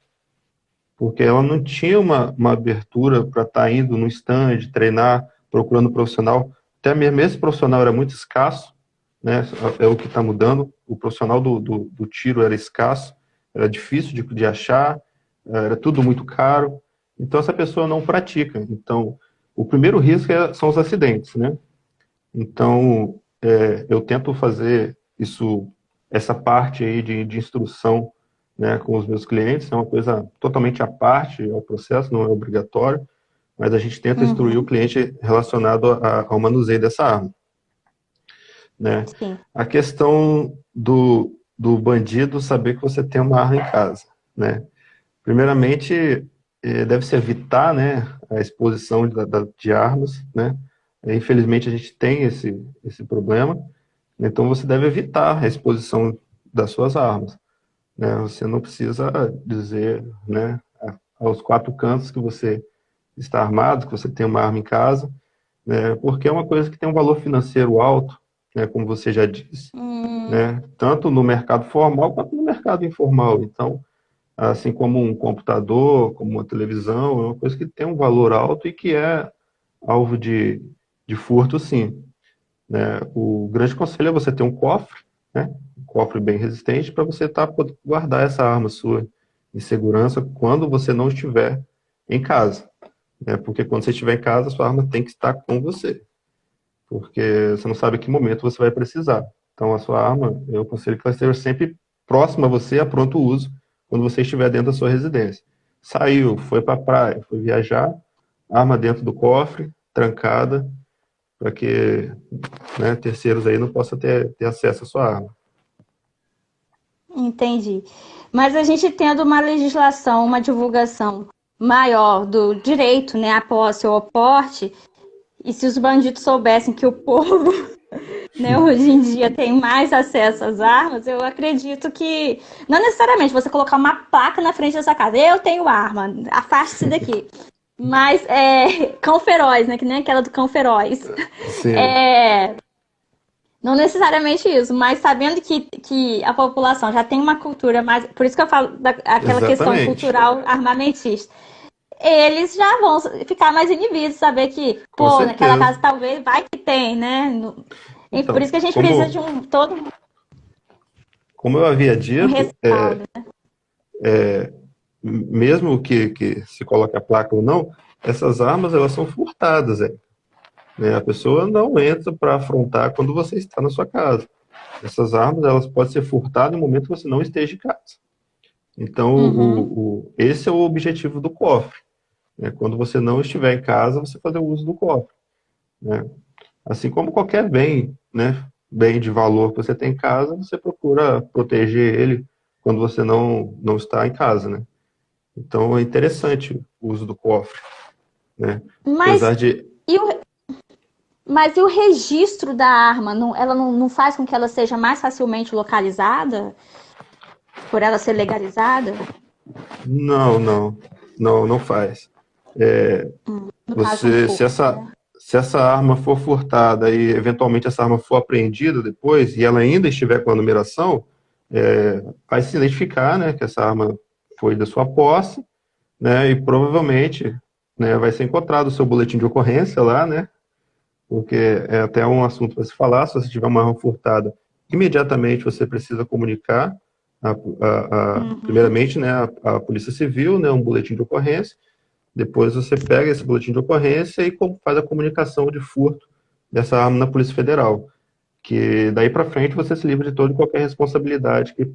[SPEAKER 3] porque ela não tinha uma abertura para estar indo no stand, treinar, procurando um profissional. Até mesmo esse profissional era muito escasso, né? É o que está mudando. O profissional do tiro era escasso, era difícil de achar, era tudo muito caro. Então, essa pessoa não pratica. Então, o primeiro risco são os acidentes, né? Então, eu tento fazer essa parte aí de instrução, né, com os meus clientes, é uma coisa totalmente à parte ao processo, não é obrigatório, mas a gente tenta instruir o cliente relacionado ao manuseio dessa arma, né?
[SPEAKER 1] Sim.
[SPEAKER 3] A questão do bandido saber que você tem uma arma em casa, né? Primeiramente, deve-se evitar, né, a exposição de armas, né? Infelizmente, a gente tem esse problema, então você deve evitar a exposição das suas armas, né? Você não precisa dizer, né, aos quatro cantos que você está armado, que você tem uma arma em casa, né, porque é uma coisa que tem um valor financeiro alto, né, como você já disse, né, tanto no mercado formal quanto no mercado informal. Então, assim como um computador, como uma televisão, é uma coisa que tem um valor alto e que é alvo de furto, sim, né? O grande conselho é você ter um cofre, né, um cofre bem resistente para você poder guardar essa arma sua em segurança quando você não estiver em casa, né? Porque quando você estiver em casa, a sua arma tem que estar com você, porque você não sabe em que momento você vai precisar. Então, a sua arma, eu aconselho que ela esteja sempre próxima a você, a pronto uso, quando você estiver dentro da sua residência. Saiu, foi para a praia, foi viajar, arma dentro do cofre, trancada, para que, né, terceiros aí não possam ter acesso à sua arma.
[SPEAKER 1] Entendi. Mas a gente tendo uma legislação, uma divulgação maior do direito, né, à posse ou ao porte, e se os bandidos soubessem que o povo, né, hoje em dia tem mais acesso às armas, eu acredito que não necessariamente você colocar uma placa na frente dessa casa, eu tenho arma, afaste-se daqui. Mas cão feroz, né, que nem aquela do cão feroz.
[SPEAKER 3] Sim,
[SPEAKER 1] É, não necessariamente isso, mas sabendo que a população já tem uma cultura mais. Por isso que eu falo daquela questão
[SPEAKER 3] exatamente,
[SPEAKER 1] cultural armamentista. Eles já vão ficar mais inibidos, saber que,
[SPEAKER 3] com
[SPEAKER 1] pô, naquela
[SPEAKER 3] certeza.
[SPEAKER 1] casa talvez vai que tem, né? E por isso
[SPEAKER 3] Então,
[SPEAKER 1] que a gente precisa de
[SPEAKER 3] como,
[SPEAKER 1] todo
[SPEAKER 3] como eu havia
[SPEAKER 1] um
[SPEAKER 3] dito,
[SPEAKER 1] respaldo.
[SPEAKER 3] mesmo que se coloque a placa ou não, essas armas elas são furtadas, né? A pessoa não entra para afrontar quando você está na sua casa. Essas armas elas podem ser furtadas no momento que você não esteja em casa. Então,
[SPEAKER 1] Uhum.
[SPEAKER 3] esse é o objetivo do cofre, né? Quando você não estiver em casa, você fazer o uso do cofre, né? Assim como qualquer bem, né, bem de valor que você tem em casa, você procura proteger ele quando você não está em casa, né? Então é interessante o uso do cofre, né?
[SPEAKER 1] Mas
[SPEAKER 3] Apesar de,
[SPEAKER 1] e o, mas e o registro da arma? Ela não faz com que ela seja mais facilmente localizada? Por ela ser legalizada?
[SPEAKER 3] não faz.
[SPEAKER 1] No caso, um
[SPEAKER 3] Você, se
[SPEAKER 1] furto,
[SPEAKER 3] essa,
[SPEAKER 1] né?
[SPEAKER 3] se essa arma for furtada e eventualmente essa arma for apreendida depois e ela ainda estiver com a numeração, vai se identificar, né, que essa arma foi da sua posse, né, e provavelmente, né, vai ser encontrado o seu boletim de ocorrência lá, né, porque é até um assunto para se falar. Se você tiver uma arma furtada, imediatamente você precisa comunicar,
[SPEAKER 1] Uhum.
[SPEAKER 3] primeiramente, né, a Polícia Civil, né, um boletim de ocorrência. Depois você pega esse boletim de ocorrência e faz a comunicação de furto dessa arma na Polícia Federal, que daí para frente você se livra de toda e qualquer responsabilidade que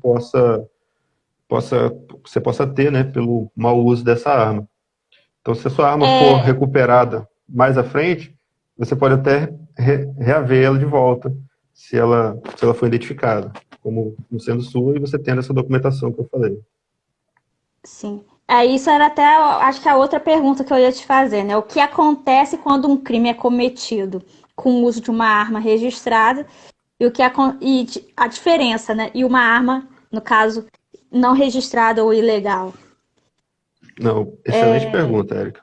[SPEAKER 3] você possa ter, né, pelo mau uso dessa arma. Então, se a sua arma for
[SPEAKER 1] É,
[SPEAKER 3] recuperada mais à frente, você pode até reaver ela de volta, se ela for identificada, como não sendo sua, e você tendo essa documentação que eu falei.
[SPEAKER 1] sim. Isso era até, acho que a outra pergunta que eu ia te fazer, né? O que acontece quando um crime é cometido com o uso de uma arma registrada e a diferença, né? E uma arma, no caso, não registrada ou ilegal.
[SPEAKER 3] Não, excelente pergunta, Érica.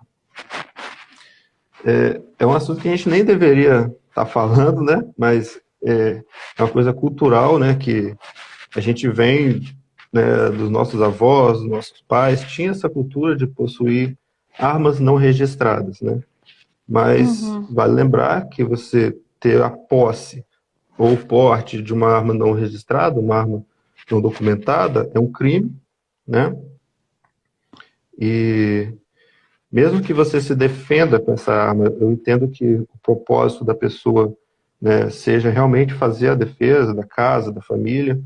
[SPEAKER 3] É um assunto que a gente nem deveria estar falando, né? Mas é uma coisa cultural, né? Que a gente vem, né, dos nossos avós, dos nossos pais, tinha essa cultura de possuir armas não registradas, né? Mas
[SPEAKER 1] Uhum.
[SPEAKER 3] vale lembrar que você ter a posse ou o porte de uma arma não registrada, uma arma não documentada, é um crime, né? E mesmo que você se defenda com essa arma, eu entendo que o propósito da pessoa, né, seja realmente fazer a defesa da casa, da família,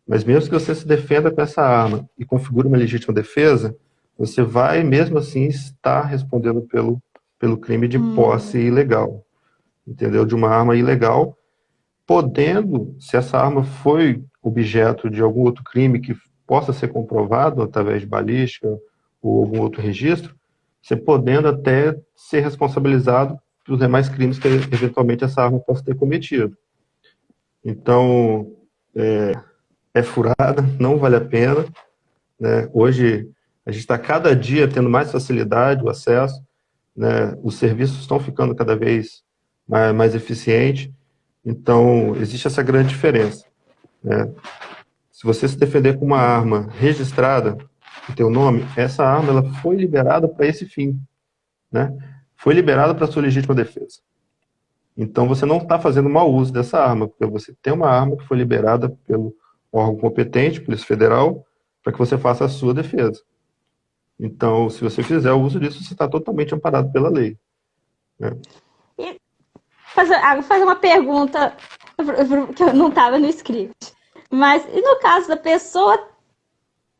[SPEAKER 3] mas mesmo que você se defenda com essa arma e configure uma legítima defesa, você vai mesmo assim estar respondendo pelo crime de posse ilegal, entendeu? De uma arma ilegal, podendo, se essa arma foi objeto de algum outro crime que possa ser comprovado através de balística ou algum outro registro, você podendo até ser responsabilizado pelos demais crimes que eventualmente essa arma possa ter cometido. Então, é furada, não vale a pena, né? Hoje, a gente está cada dia tendo mais facilidade, o acesso, né? Os serviços estão ficando cada vez mais eficientes, então existe essa grande diferença, né? Se você se defender com uma arma registrada em teu nome, essa arma ela foi liberada para esse fim, né? Foi liberada para sua legítima defesa. Então você não está fazendo mau uso dessa arma, porque você tem uma arma que foi liberada pelo órgão competente, Polícia Federal, para que você faça a sua defesa. Então, se você fizer o uso disso, você está totalmente amparado pela lei, né?
[SPEAKER 1] E vou fazer uma pergunta que eu não estava no script. Mas e no caso da pessoa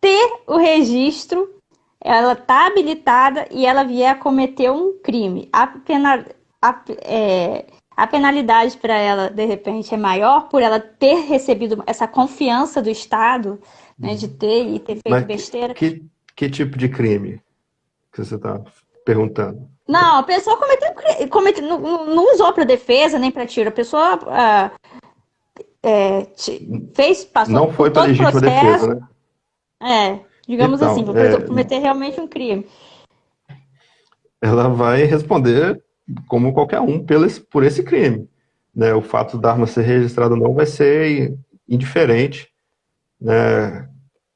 [SPEAKER 1] ter o registro, ela está habilitada e ela vier a cometer um crime, a penalidade para ela, de repente, é maior por ela ter recebido essa confiança do Estado, né, de ter feito
[SPEAKER 3] Mas
[SPEAKER 1] besteira?
[SPEAKER 3] que tipo de crime que você está perguntando?
[SPEAKER 1] Não, a pessoa não usou para defesa nem para tiro. A pessoa passou
[SPEAKER 3] Não foi
[SPEAKER 1] por
[SPEAKER 3] para
[SPEAKER 1] todo o
[SPEAKER 3] legítima
[SPEAKER 1] processo.
[SPEAKER 3] defesa, né?
[SPEAKER 1] Digamos
[SPEAKER 3] Então,
[SPEAKER 1] assim, cometer realmente um crime.
[SPEAKER 3] ela vai responder como qualquer um por esse crime, né? O fato da arma ser registrada ou não vai ser indiferente, né,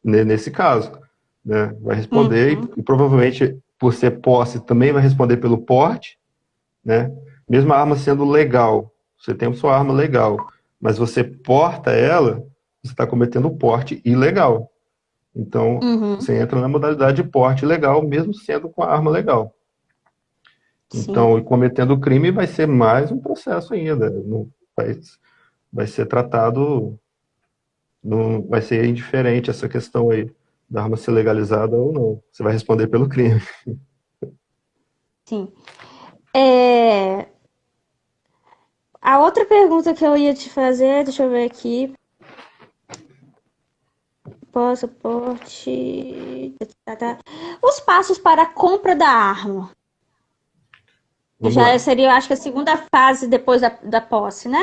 [SPEAKER 3] nesse caso, né? Vai responder e provavelmente, por ser posse, também vai responder pelo porte, né? Mesmo a arma sendo legal, você tem a sua arma legal, mas você porta ela, você está cometendo porte ilegal. Então, você entra na modalidade de porte ilegal, mesmo sendo com a arma legal. Então, e cometendo o crime vai ser mais um processo ainda. Não vai ser tratado, não vai ser indiferente essa questão aí da arma ser legalizada ou não. Você vai responder pelo crime.
[SPEAKER 1] Sim. A outra pergunta que eu ia te fazer, deixa eu ver aqui. Passaporte. Os passos para a compra da arma.
[SPEAKER 3] Vamos
[SPEAKER 1] Já
[SPEAKER 3] lá.
[SPEAKER 1] seria, eu acho que a segunda fase depois da posse, né?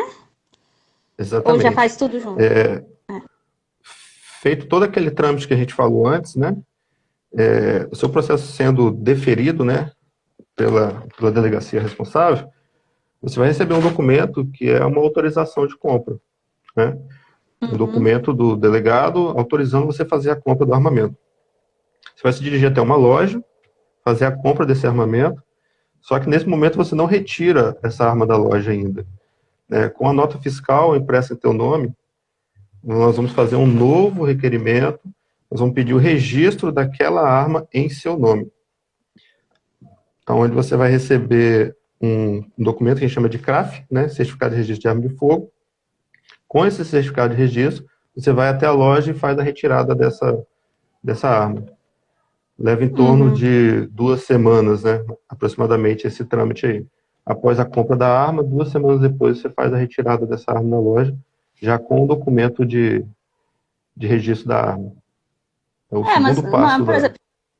[SPEAKER 3] Exatamente.
[SPEAKER 1] Ou já faz tudo junto?
[SPEAKER 3] Feito todo aquele trâmite que a gente falou antes, né? O seu processo sendo deferido, né, pela delegacia responsável, você vai receber um documento que é uma autorização de compra, né? Um documento do delegado autorizando você a fazer a compra do armamento. Você vai se dirigir até uma loja, fazer a compra desse armamento, só que nesse momento você não retira essa arma da loja ainda, né? Com a nota fiscal impressa em teu nome, nós vamos fazer um novo requerimento, nós vamos pedir o registro daquela arma em seu nome. Onde você vai receber um documento que a gente chama de CRAF, né? Certificado de Registro de Arma de Fogo. Com esse certificado de registro, você vai até a loja e faz a retirada dessa arma. Leva em torno de 2 semanas, né? Aproximadamente esse trâmite aí. Após a compra da arma, 2 semanas depois você faz a retirada dessa arma na loja, já com o documento de registro da arma. É o segundo passo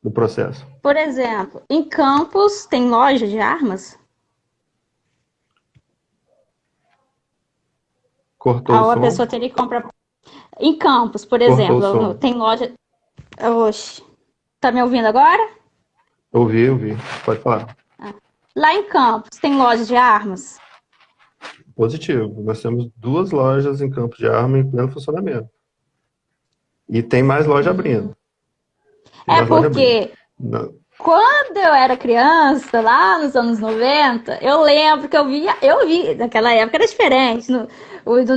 [SPEAKER 3] do processo.
[SPEAKER 1] Por exemplo, em Campos tem loja de armas?
[SPEAKER 3] Cortou o som.
[SPEAKER 1] A pessoa teria que comprar. Em Campos, por exemplo, tem loja. Oxe. Tá me ouvindo agora?
[SPEAKER 3] Ouvi. Pode falar.
[SPEAKER 1] Lá em Campos tem loja de armas?
[SPEAKER 3] Positivo. Nós temos 2 lojas em Campos de Arma em pleno funcionamento. E tem mais loja abrindo.
[SPEAKER 1] Porque quando eu era criança, lá nos anos 90, eu lembro que eu vi, naquela época era diferente, não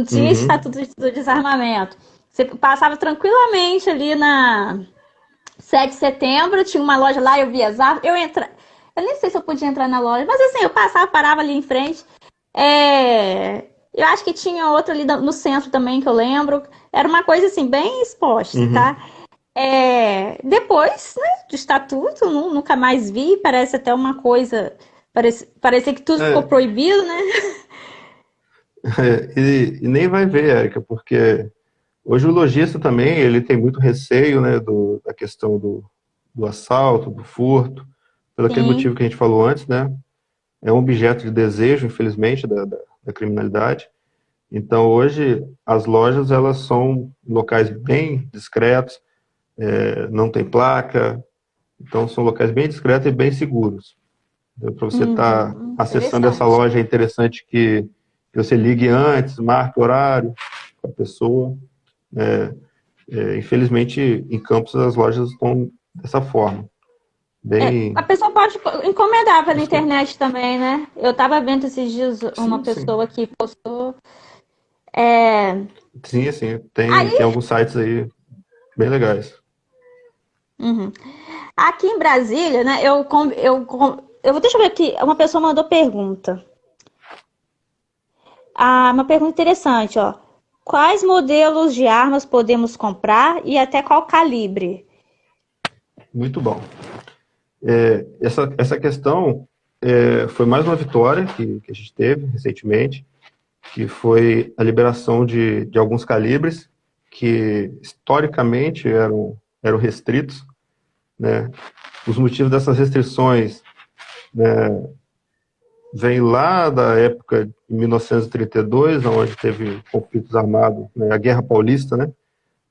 [SPEAKER 1] tinha estatuto do desarmamento. Você passava tranquilamente ali na 7 de setembro, tinha uma loja lá, eu via as armas, eu nem sei se eu podia entrar na loja, mas assim, eu passava, parava ali em frente. Eu acho que tinha outra ali no centro também, que eu lembro. Era uma coisa assim, bem exposta, tá? Depois, né, do estatuto, nunca mais vi. Parece até uma coisa Parecia que tudo ficou
[SPEAKER 3] É,
[SPEAKER 1] proibido, né?
[SPEAKER 3] e nem vai ver, Érica, porque hoje o lojista também, ele tem muito receio, né, da questão do assalto, do furto, pelo aquele
[SPEAKER 1] Sim.
[SPEAKER 3] motivo que a gente falou antes, né? É um objeto de desejo, infelizmente, da criminalidade. Então, hoje, as lojas, elas são locais bem discretos, não tem placa, então são locais bem discretos e bem seguros. Para você estar acessando essa
[SPEAKER 1] Interessante.
[SPEAKER 3] loja, é interessante que você ligue antes, marque o horário com a pessoa. Infelizmente, em Campos, as lojas estão dessa forma,
[SPEAKER 1] A
[SPEAKER 3] bem...
[SPEAKER 1] pessoa pode encomendar pela internet também, né? Eu tava vendo esses dias uma
[SPEAKER 3] Sim, sim.
[SPEAKER 1] pessoa que postou. É...
[SPEAKER 3] Sim, assim, tem
[SPEAKER 1] Aí,
[SPEAKER 3] alguns sites aí bem legais.
[SPEAKER 1] uhum. Aqui em Brasília, né? Deixa eu ver aqui. Uma pessoa mandou pergunta. Ah, uma pergunta interessante, ó. Quais modelos de armas podemos comprar e até qual calibre?
[SPEAKER 3] Muito bom. Essa questão foi mais uma vitória que a gente teve recentemente, que foi a liberação de alguns calibres que historicamente eram restritos, né? Os motivos dessas restrições, né, vêm lá da época de 1932, onde teve conflitos armados, né, a Guerra Paulista, né,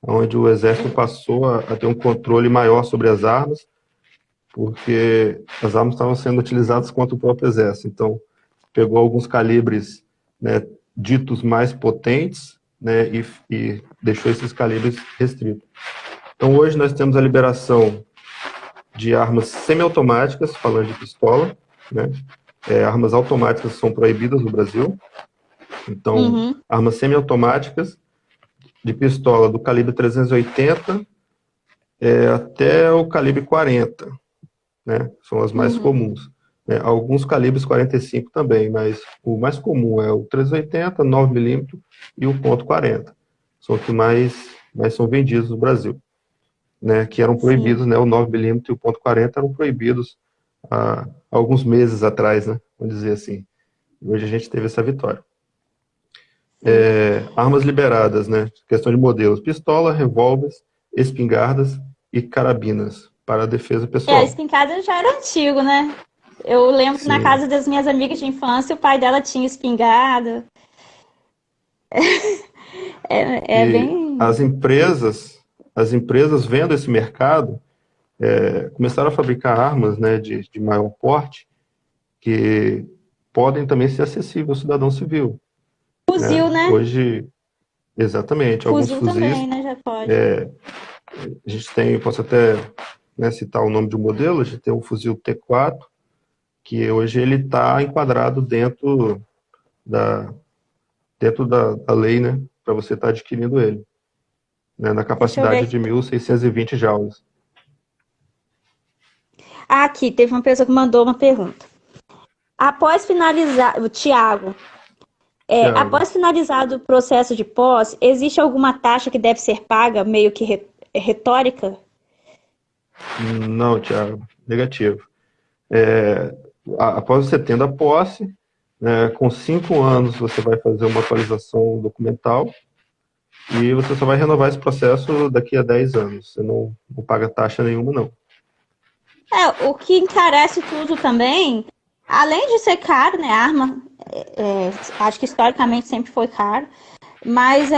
[SPEAKER 3] onde o exército passou a ter um controle maior sobre as armas, porque as armas estavam sendo utilizadas contra o próprio exército. Então, pegou alguns calibres, né, ditos mais potentes, né, e deixou esses calibres restritos. Então, hoje nós temos a liberação de armas semiautomáticas, falando de pistola, né? Armas automáticas são proibidas no Brasil. Então,
[SPEAKER 1] Uhum,
[SPEAKER 3] armas semiautomáticas de pistola do calibre 380 até o calibre 40, né? São as mais
[SPEAKER 1] uhum,
[SPEAKER 3] comuns. Né? Alguns calibres 45 também, mas o mais comum é o 380, 9mm e o .40. São os que mais são vendidos no Brasil, né? Que eram
[SPEAKER 1] sim.
[SPEAKER 3] proibidos, né? O 9mm e o .40 eram proibidos há alguns meses atrás, né? Vamos dizer assim. E hoje a gente teve essa vitória.
[SPEAKER 1] Sim.
[SPEAKER 3] Armas liberadas, né? Questão de modelos: pistola, revólveres, espingardas e carabinas para a defesa
[SPEAKER 1] A
[SPEAKER 3] pessoal.
[SPEAKER 1] espingarda já era antigo, né? Eu lembro que na
[SPEAKER 3] Sim.
[SPEAKER 1] casa das minhas amigas de infância, o pai dela tinha espingarda. É
[SPEAKER 3] E
[SPEAKER 1] bem.
[SPEAKER 3] as empresas vendo esse mercado, começaram a fabricar armas, né, de maior porte que podem também ser acessíveis ao cidadão civil, né?
[SPEAKER 1] Fuzil, né?
[SPEAKER 3] Hoje, exatamente, alguns
[SPEAKER 1] Fuzil também,
[SPEAKER 3] fuzis,
[SPEAKER 1] né? Já pode.
[SPEAKER 3] a gente tem, posso até, né, citar o nome de um modelo, a gente tem o fuzil T4, que hoje ele está enquadrado da, da lei, né, para você estar adquirindo ele, né, na
[SPEAKER 1] Deixa eu ver
[SPEAKER 3] capacidade
[SPEAKER 1] aqui.
[SPEAKER 3] de 1.620 joules.
[SPEAKER 1] Ah, aqui, teve uma pessoa que mandou uma pergunta. Após finalizar, o Tiago,
[SPEAKER 3] Tiago,
[SPEAKER 1] após finalizado o processo de posse, existe alguma taxa que deve ser paga, meio que retórica?
[SPEAKER 3] não, Tiago, negativo. Após você tendo a posse, né, com 5 anos você vai fazer uma atualização documental e você só vai renovar esse processo daqui a 10 anos. Você não paga taxa nenhuma, não.
[SPEAKER 1] O que encarece tudo também, além de ser caro, né? A arma, acho que historicamente sempre foi caro, mas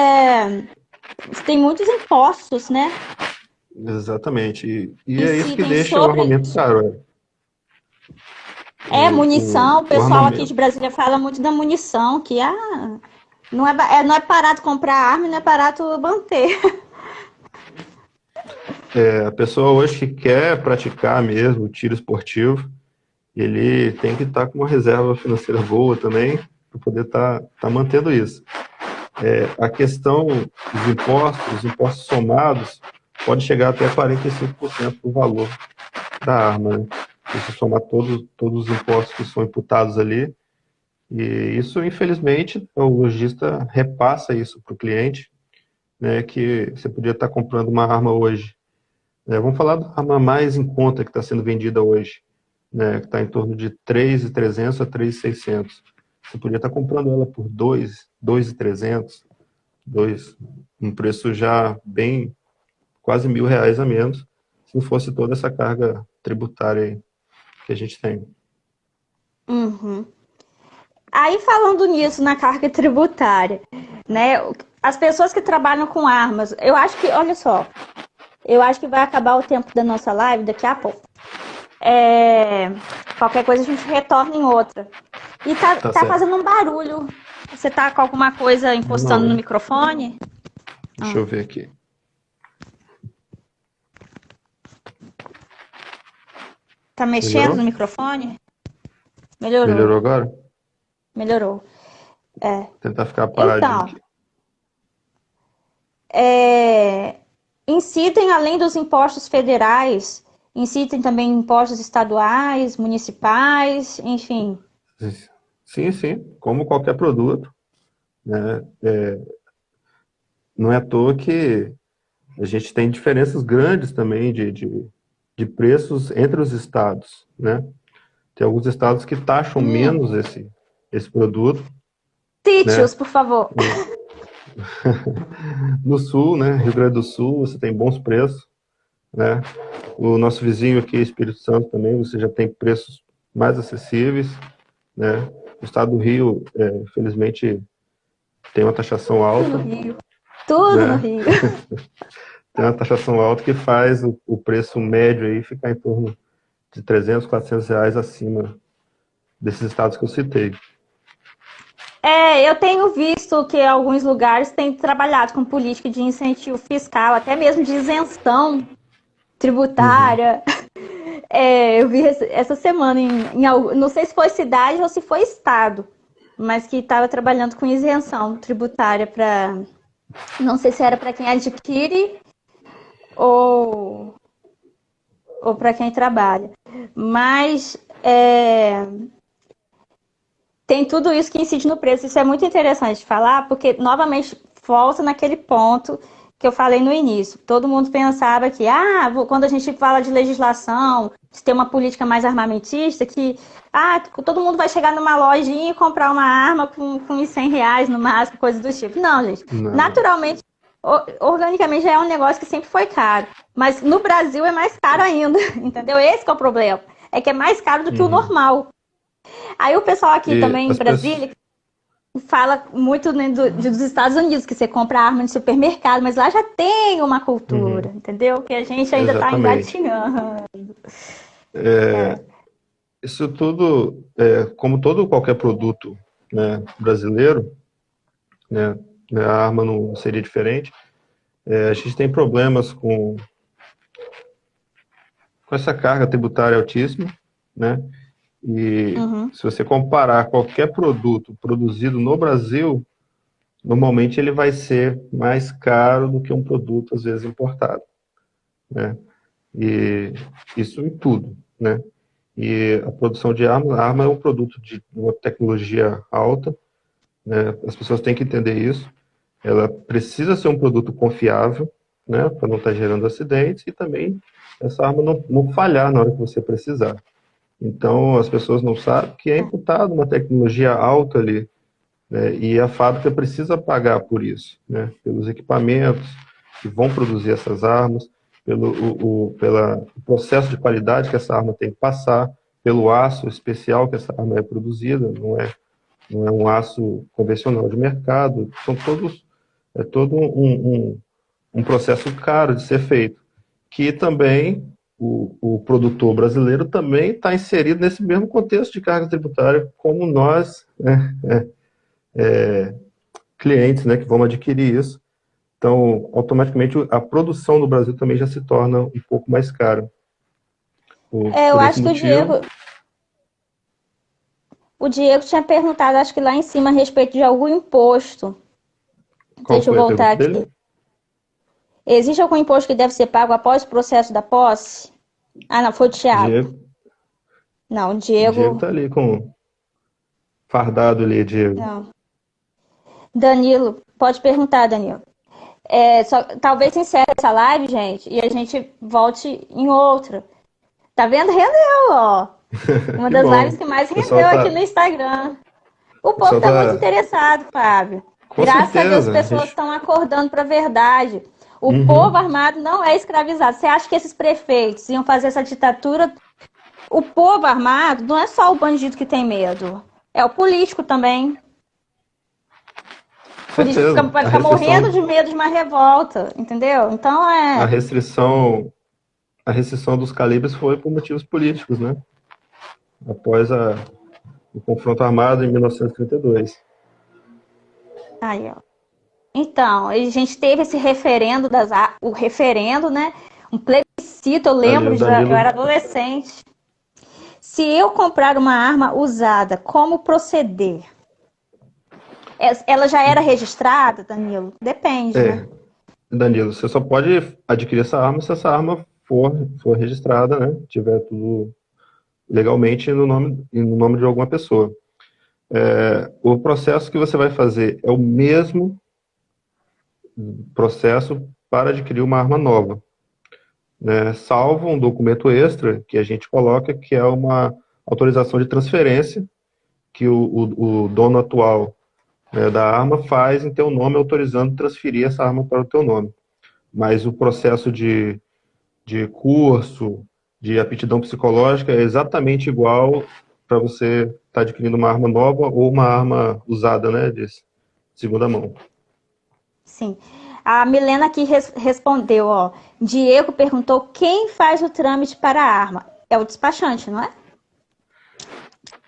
[SPEAKER 1] tem muitos impostos, né?
[SPEAKER 3] Exatamente. E é isso que
[SPEAKER 1] Incidem
[SPEAKER 3] deixa o
[SPEAKER 1] sobre.
[SPEAKER 3] armamento caro.
[SPEAKER 1] Munição, o
[SPEAKER 3] O
[SPEAKER 1] pessoal aqui de
[SPEAKER 3] armamento.
[SPEAKER 1] Brasília fala muito da munição, que não é barato comprar arma e não é barato manter.
[SPEAKER 3] A pessoa hoje que quer praticar mesmo o tiro esportivo, ele tem que estar com uma reserva financeira boa também, para poder estar mantendo isso. A questão dos impostos, os impostos somados, pode chegar até 45% do valor da arma, né? Se você somar todos os impostos que são imputados ali, e isso, infelizmente, o lojista repassa isso para o cliente, né, que você podia estar comprando uma arma hoje. Vamos falar da arma mais em conta que está sendo vendida hoje. né, que está em torno de 3.300 a 3.600. Você podia estar comprando ela por 2.300, um preço já bem, quase R$ 1.000 a menos, se não fosse toda essa carga tributária aí que a gente tem.
[SPEAKER 1] Uhum. Aí falando nisso, na carga tributária, né? As pessoas que trabalham com armas, eu acho que, olha só, eu acho que vai acabar o tempo da nossa live daqui a pouco. Qualquer coisa a gente retorna em outra. E
[SPEAKER 3] Tá
[SPEAKER 1] tá
[SPEAKER 3] certo.
[SPEAKER 1] fazendo um barulho. Você tá com alguma coisa encostando no
[SPEAKER 3] Não,
[SPEAKER 1] microfone?
[SPEAKER 3] deixa eu ver aqui.
[SPEAKER 1] Tá mexendo no
[SPEAKER 3] Melhorou?
[SPEAKER 1] microfone? Melhorou,
[SPEAKER 3] Melhorou agora?
[SPEAKER 1] melhorou.
[SPEAKER 3] Tentar ficar paradinho
[SPEAKER 1] Então,
[SPEAKER 3] aqui.
[SPEAKER 1] Incidem, além dos impostos federais, incidem também impostos estaduais, municipais, enfim.
[SPEAKER 3] Sim, sim, como qualquer produto, né? Não é à toa que a gente tem diferenças grandes também de preços entre os estados, né? Tem alguns estados que taxam menos esse produto, né?
[SPEAKER 1] Sítios, por favor.
[SPEAKER 3] No sul, né? Rio Grande do Sul, você tem bons preços, né? O nosso vizinho aqui, Espírito Santo, também, você já tem preços mais acessíveis, né? O estado do Rio, infelizmente, tem uma taxação
[SPEAKER 1] Tudo no
[SPEAKER 3] alta,
[SPEAKER 1] Rio. Tudo no
[SPEAKER 3] né?
[SPEAKER 1] Rio.
[SPEAKER 3] Tem uma taxação alta que faz o preço médio aí ficar em torno de R$ 300, R$ 400 acima desses estados que eu citei.
[SPEAKER 1] Eu tenho visto que alguns lugares têm trabalhado com política de incentivo fiscal, até mesmo de isenção
[SPEAKER 3] Uhum.
[SPEAKER 1] tributária. Eu vi essa semana, não sei se foi cidade ou se foi estado, mas que estava trabalhando com isenção tributária para. Não sei se era para quem adquire ou, ou para quem trabalha. Mas tem tudo isso que incide no preço. Isso é muito interessante de falar, porque novamente volta naquele ponto que eu falei no início. Todo mundo pensava que, quando a gente fala de legislação, de ter uma política mais armamentista, que todo mundo vai chegar numa lojinha e comprar uma arma com uns R$ 100 no máximo, coisa do tipo. Não, gente.
[SPEAKER 3] Não.
[SPEAKER 1] Naturalmente, organicamente já é um negócio que sempre foi caro. Mas no Brasil é mais caro ainda, entendeu? Esse que é o problema. É que é mais caro do que o
[SPEAKER 3] Uhum.
[SPEAKER 1] normal. Aí o pessoal aqui
[SPEAKER 3] E
[SPEAKER 1] também em
[SPEAKER 3] as pessoas.
[SPEAKER 1] Brasília fala muito, né, dos Estados Unidos, que você compra arma no supermercado, mas lá já tem uma cultura,
[SPEAKER 3] Uhum.
[SPEAKER 1] entendeu? Que a gente ainda está
[SPEAKER 3] Exatamente.
[SPEAKER 1] engatinhando.
[SPEAKER 3] Isso tudo, como todo qualquer produto, né, brasileiro, né, a arma não seria diferente. A gente tem problemas com essa carga tributária altíssima, né? E
[SPEAKER 1] Uhum.
[SPEAKER 3] se você comparar qualquer produto produzido no Brasil, normalmente ele vai ser mais caro do que um produto, às vezes, importado, né? E isso em tudo, né? E a produção de armas, a arma é um produto de uma tecnologia alta, né? As pessoas têm que entender isso. Ela precisa ser um produto confiável, né? Para não estar gerando acidentes e também essa arma não falhar na hora que você precisar. Então, as pessoas não sabem que é imputado uma tecnologia alta ali, né? E a fábrica precisa pagar por isso, né? Pelos equipamentos que vão produzir essas armas, pelo processo de qualidade que essa arma tem que passar, pelo aço especial que essa arma é produzida, não é um aço convencional de mercado, é todo um processo caro de ser feito, que também o produtor brasileiro também está inserido nesse mesmo contexto de carga tributária, como nós, né, clientes, né, que vamos adquirir isso. Então, automaticamente, a produção no Brasil também já se torna um pouco mais cara.
[SPEAKER 1] Eu
[SPEAKER 3] Por esse
[SPEAKER 1] acho que
[SPEAKER 3] motivo,
[SPEAKER 1] o Diego tinha perguntado, acho que lá em cima, a respeito de algum imposto.
[SPEAKER 3] qual
[SPEAKER 1] Deixa eu
[SPEAKER 3] foi a
[SPEAKER 1] voltar
[SPEAKER 3] pergunta
[SPEAKER 1] aqui.
[SPEAKER 3] dele?
[SPEAKER 1] Existe algum imposto que deve ser pago após o processo da posse? Ah, não, foi o Thiago.
[SPEAKER 3] Diego,
[SPEAKER 1] Não, o
[SPEAKER 3] Diego
[SPEAKER 1] Diego.
[SPEAKER 3] tá ali com fardado ali, Diego.
[SPEAKER 1] Não. Danilo, pode perguntar, Danilo. Talvez encerre essa live, gente, e a gente volte em outra. Tá vendo? Rendeu, ó. Uma
[SPEAKER 3] Que
[SPEAKER 1] das lives
[SPEAKER 3] bom.
[SPEAKER 1] que mais
[SPEAKER 3] O pessoal
[SPEAKER 1] rendeu aqui
[SPEAKER 3] tá,
[SPEAKER 1] no Instagram. O
[SPEAKER 3] o
[SPEAKER 1] povo
[SPEAKER 3] pessoal
[SPEAKER 1] está muito
[SPEAKER 3] tá,
[SPEAKER 1] interessado, Fábio.
[SPEAKER 3] com
[SPEAKER 1] Graças a Deus,
[SPEAKER 3] certeza. A
[SPEAKER 1] pessoas
[SPEAKER 3] gente,
[SPEAKER 1] estão acordando para a verdade. O povo
[SPEAKER 3] uhum,
[SPEAKER 1] armado não é escravizado. Você acha que esses prefeitos iam fazer essa ditadura? O povo armado não é só o bandido que tem medo. É o político também. O político
[SPEAKER 3] certeza.
[SPEAKER 1] vai ficar morrendo de medo de uma revolta, entendeu? Então
[SPEAKER 3] A
[SPEAKER 1] é.
[SPEAKER 3] restrição, a restrição dos calibres foi por motivos políticos, né? Após o confronto armado em 1932.
[SPEAKER 1] Aí, ó. Então, a gente teve esse referendo o referendo, né? Um plebiscito, eu
[SPEAKER 3] Ali
[SPEAKER 1] lembro,
[SPEAKER 3] o
[SPEAKER 1] eu era
[SPEAKER 3] Danilo,
[SPEAKER 1] adolescente. Se eu comprar uma arma usada, como proceder? Ela já era registrada, Danilo? Depende, né?
[SPEAKER 3] é, Danilo, você só pode adquirir essa arma se essa arma for registrada, né? Tiver tudo legalmente no nome de alguma pessoa. O processo que você vai fazer é o mesmo processo para adquirir uma arma nova, né? Salvo um documento extra que a gente coloca, que é uma autorização de transferência que o dono atual, né, da arma faz em teu nome, autorizando transferir essa arma para o teu nome. Mas o processo de curso, de aptidão psicológica é exatamente igual para você estar adquirindo uma arma nova ou uma arma usada, né, de segunda mão.
[SPEAKER 1] Sim. A Milena aqui respondeu, ó. Diego perguntou quem faz o trâmite para a arma. É o despachante, não é?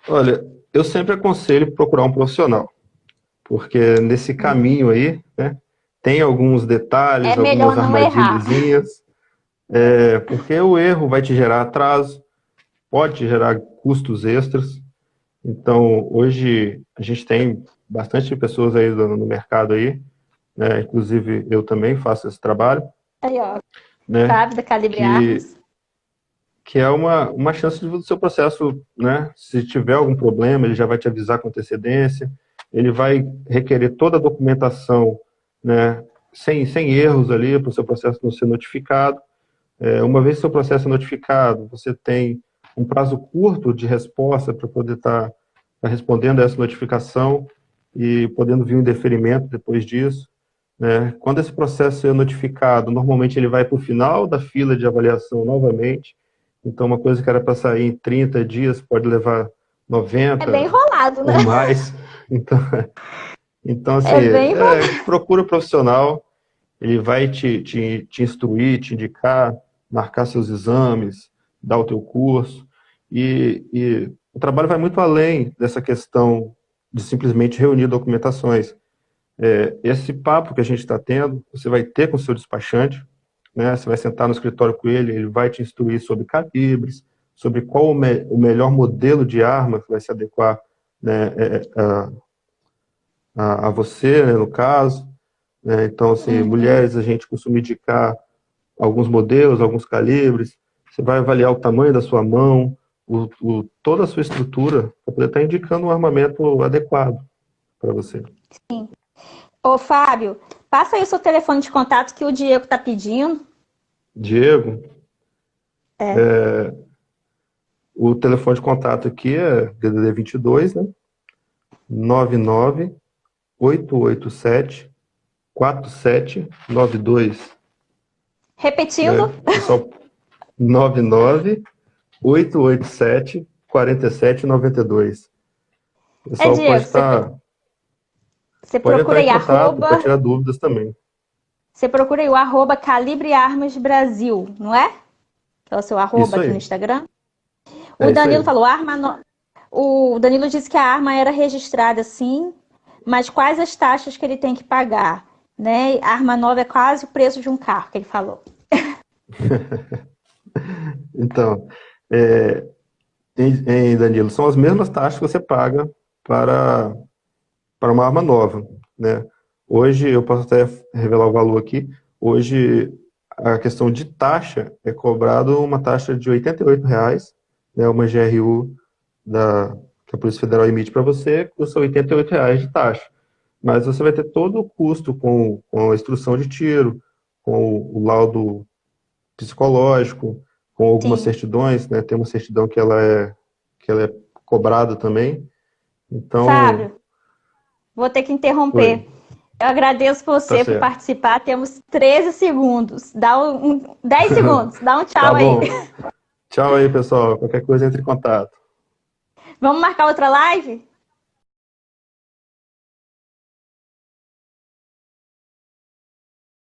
[SPEAKER 3] Olha, eu sempre aconselho procurar um profissional, porque nesse caminho aí, né, tem alguns
[SPEAKER 1] É
[SPEAKER 3] detalhes,
[SPEAKER 1] melhor
[SPEAKER 3] algumas
[SPEAKER 1] não errar.
[SPEAKER 3] armadilhazinhas, porque o erro vai te gerar atraso, pode te gerar custos extras. Então, hoje a gente tem bastante pessoas aí no mercado aí, né, inclusive eu também faço esse trabalho,
[SPEAKER 1] Aí, ó.
[SPEAKER 3] né,
[SPEAKER 1] Fábio da Calibre
[SPEAKER 3] que,
[SPEAKER 1] Armas.
[SPEAKER 3] que é uma chance do seu processo, né, se tiver algum problema, ele já vai te avisar com antecedência, ele vai requerer toda a documentação, né, sem erros ali, para o seu processo não ser notificado. Uma vez que seu processo é notificado, você tem um prazo curto de resposta para poder estar respondendo a essa notificação e podendo vir um deferimento depois disso, né? Quando esse processo é notificado, normalmente ele vai para o final da fila de avaliação novamente. Então, uma coisa que era para sair em 30 dias pode levar
[SPEAKER 1] É bem
[SPEAKER 3] 90
[SPEAKER 1] enrolado, né?
[SPEAKER 3] ou mais. Então, assim,
[SPEAKER 1] É bem enrolado.
[SPEAKER 3] procura um profissional, ele vai te instruir, te indicar, marcar seus exames, dar o teu curso. E o trabalho vai muito além dessa questão de simplesmente reunir documentações. Esse papo que a gente está tendo, você vai ter com o seu despachante, né? Você vai sentar no escritório com ele, ele vai te instruir sobre calibres, sobre qual o melhor modelo de arma que vai se adequar, né, a você, né, no caso, né? Então, assim,
[SPEAKER 1] Uhum.
[SPEAKER 3] mulheres, a gente costuma indicar alguns modelos, alguns calibres. Você vai avaliar o tamanho da sua mão, toda a sua estrutura, para poder estar indicando um armamento adequado para você.
[SPEAKER 1] Ô, Fábio, passa aí o seu telefone de contato que o Diego tá pedindo.
[SPEAKER 3] Diego,
[SPEAKER 1] É.
[SPEAKER 3] o telefone de contato aqui é DDD 22, né? 99-887-4792,
[SPEAKER 1] Repetindo,
[SPEAKER 3] né? Pessoal, 99-887-4792. O
[SPEAKER 1] é
[SPEAKER 3] pessoal
[SPEAKER 1] Diego, você
[SPEAKER 3] pode entrar
[SPEAKER 1] procura
[SPEAKER 3] em
[SPEAKER 1] aí,
[SPEAKER 3] contato para tirar dúvidas também.
[SPEAKER 1] você procura aí o arroba Calibre Armas Brasil, não é? Que é o seu arroba
[SPEAKER 3] Isso
[SPEAKER 1] aqui no
[SPEAKER 3] aí,
[SPEAKER 1] Instagram. O
[SPEAKER 3] é isso
[SPEAKER 1] Danilo
[SPEAKER 3] aí.
[SPEAKER 1] falou, o Danilo disse que a arma era registrada sim, mas quais as taxas que ele tem que pagar? Né? A arma nova é quase o preço de um carro, que ele falou.
[SPEAKER 3] Então, é, Danilo, são as mesmas taxas que você paga para, para uma arma nova, né? Hoje, eu posso até revelar o valor aqui, hoje a questão de taxa é cobrado uma taxa de R$ 88, né? Uma GRU que a Polícia Federal emite para você, custa R$ 88 de taxa. Mas você vai ter todo o custo com a instrução de tiro, com o laudo psicológico, com algumas
[SPEAKER 1] Sim.
[SPEAKER 3] certidões, né? Tem uma certidão que ela é que ela é cobrada também. Então,
[SPEAKER 1] Fábio, vou ter que interromper.
[SPEAKER 3] oi,
[SPEAKER 1] Eu agradeço
[SPEAKER 3] tá
[SPEAKER 1] você por
[SPEAKER 3] certo.
[SPEAKER 1] participar. Temos 13 segundos. 10 segundos. Dá um
[SPEAKER 3] Tá
[SPEAKER 1] tchau aí.
[SPEAKER 3] bom. Tchau aí, pessoal. Qualquer coisa, entre em contato.
[SPEAKER 1] Vamos marcar outra live?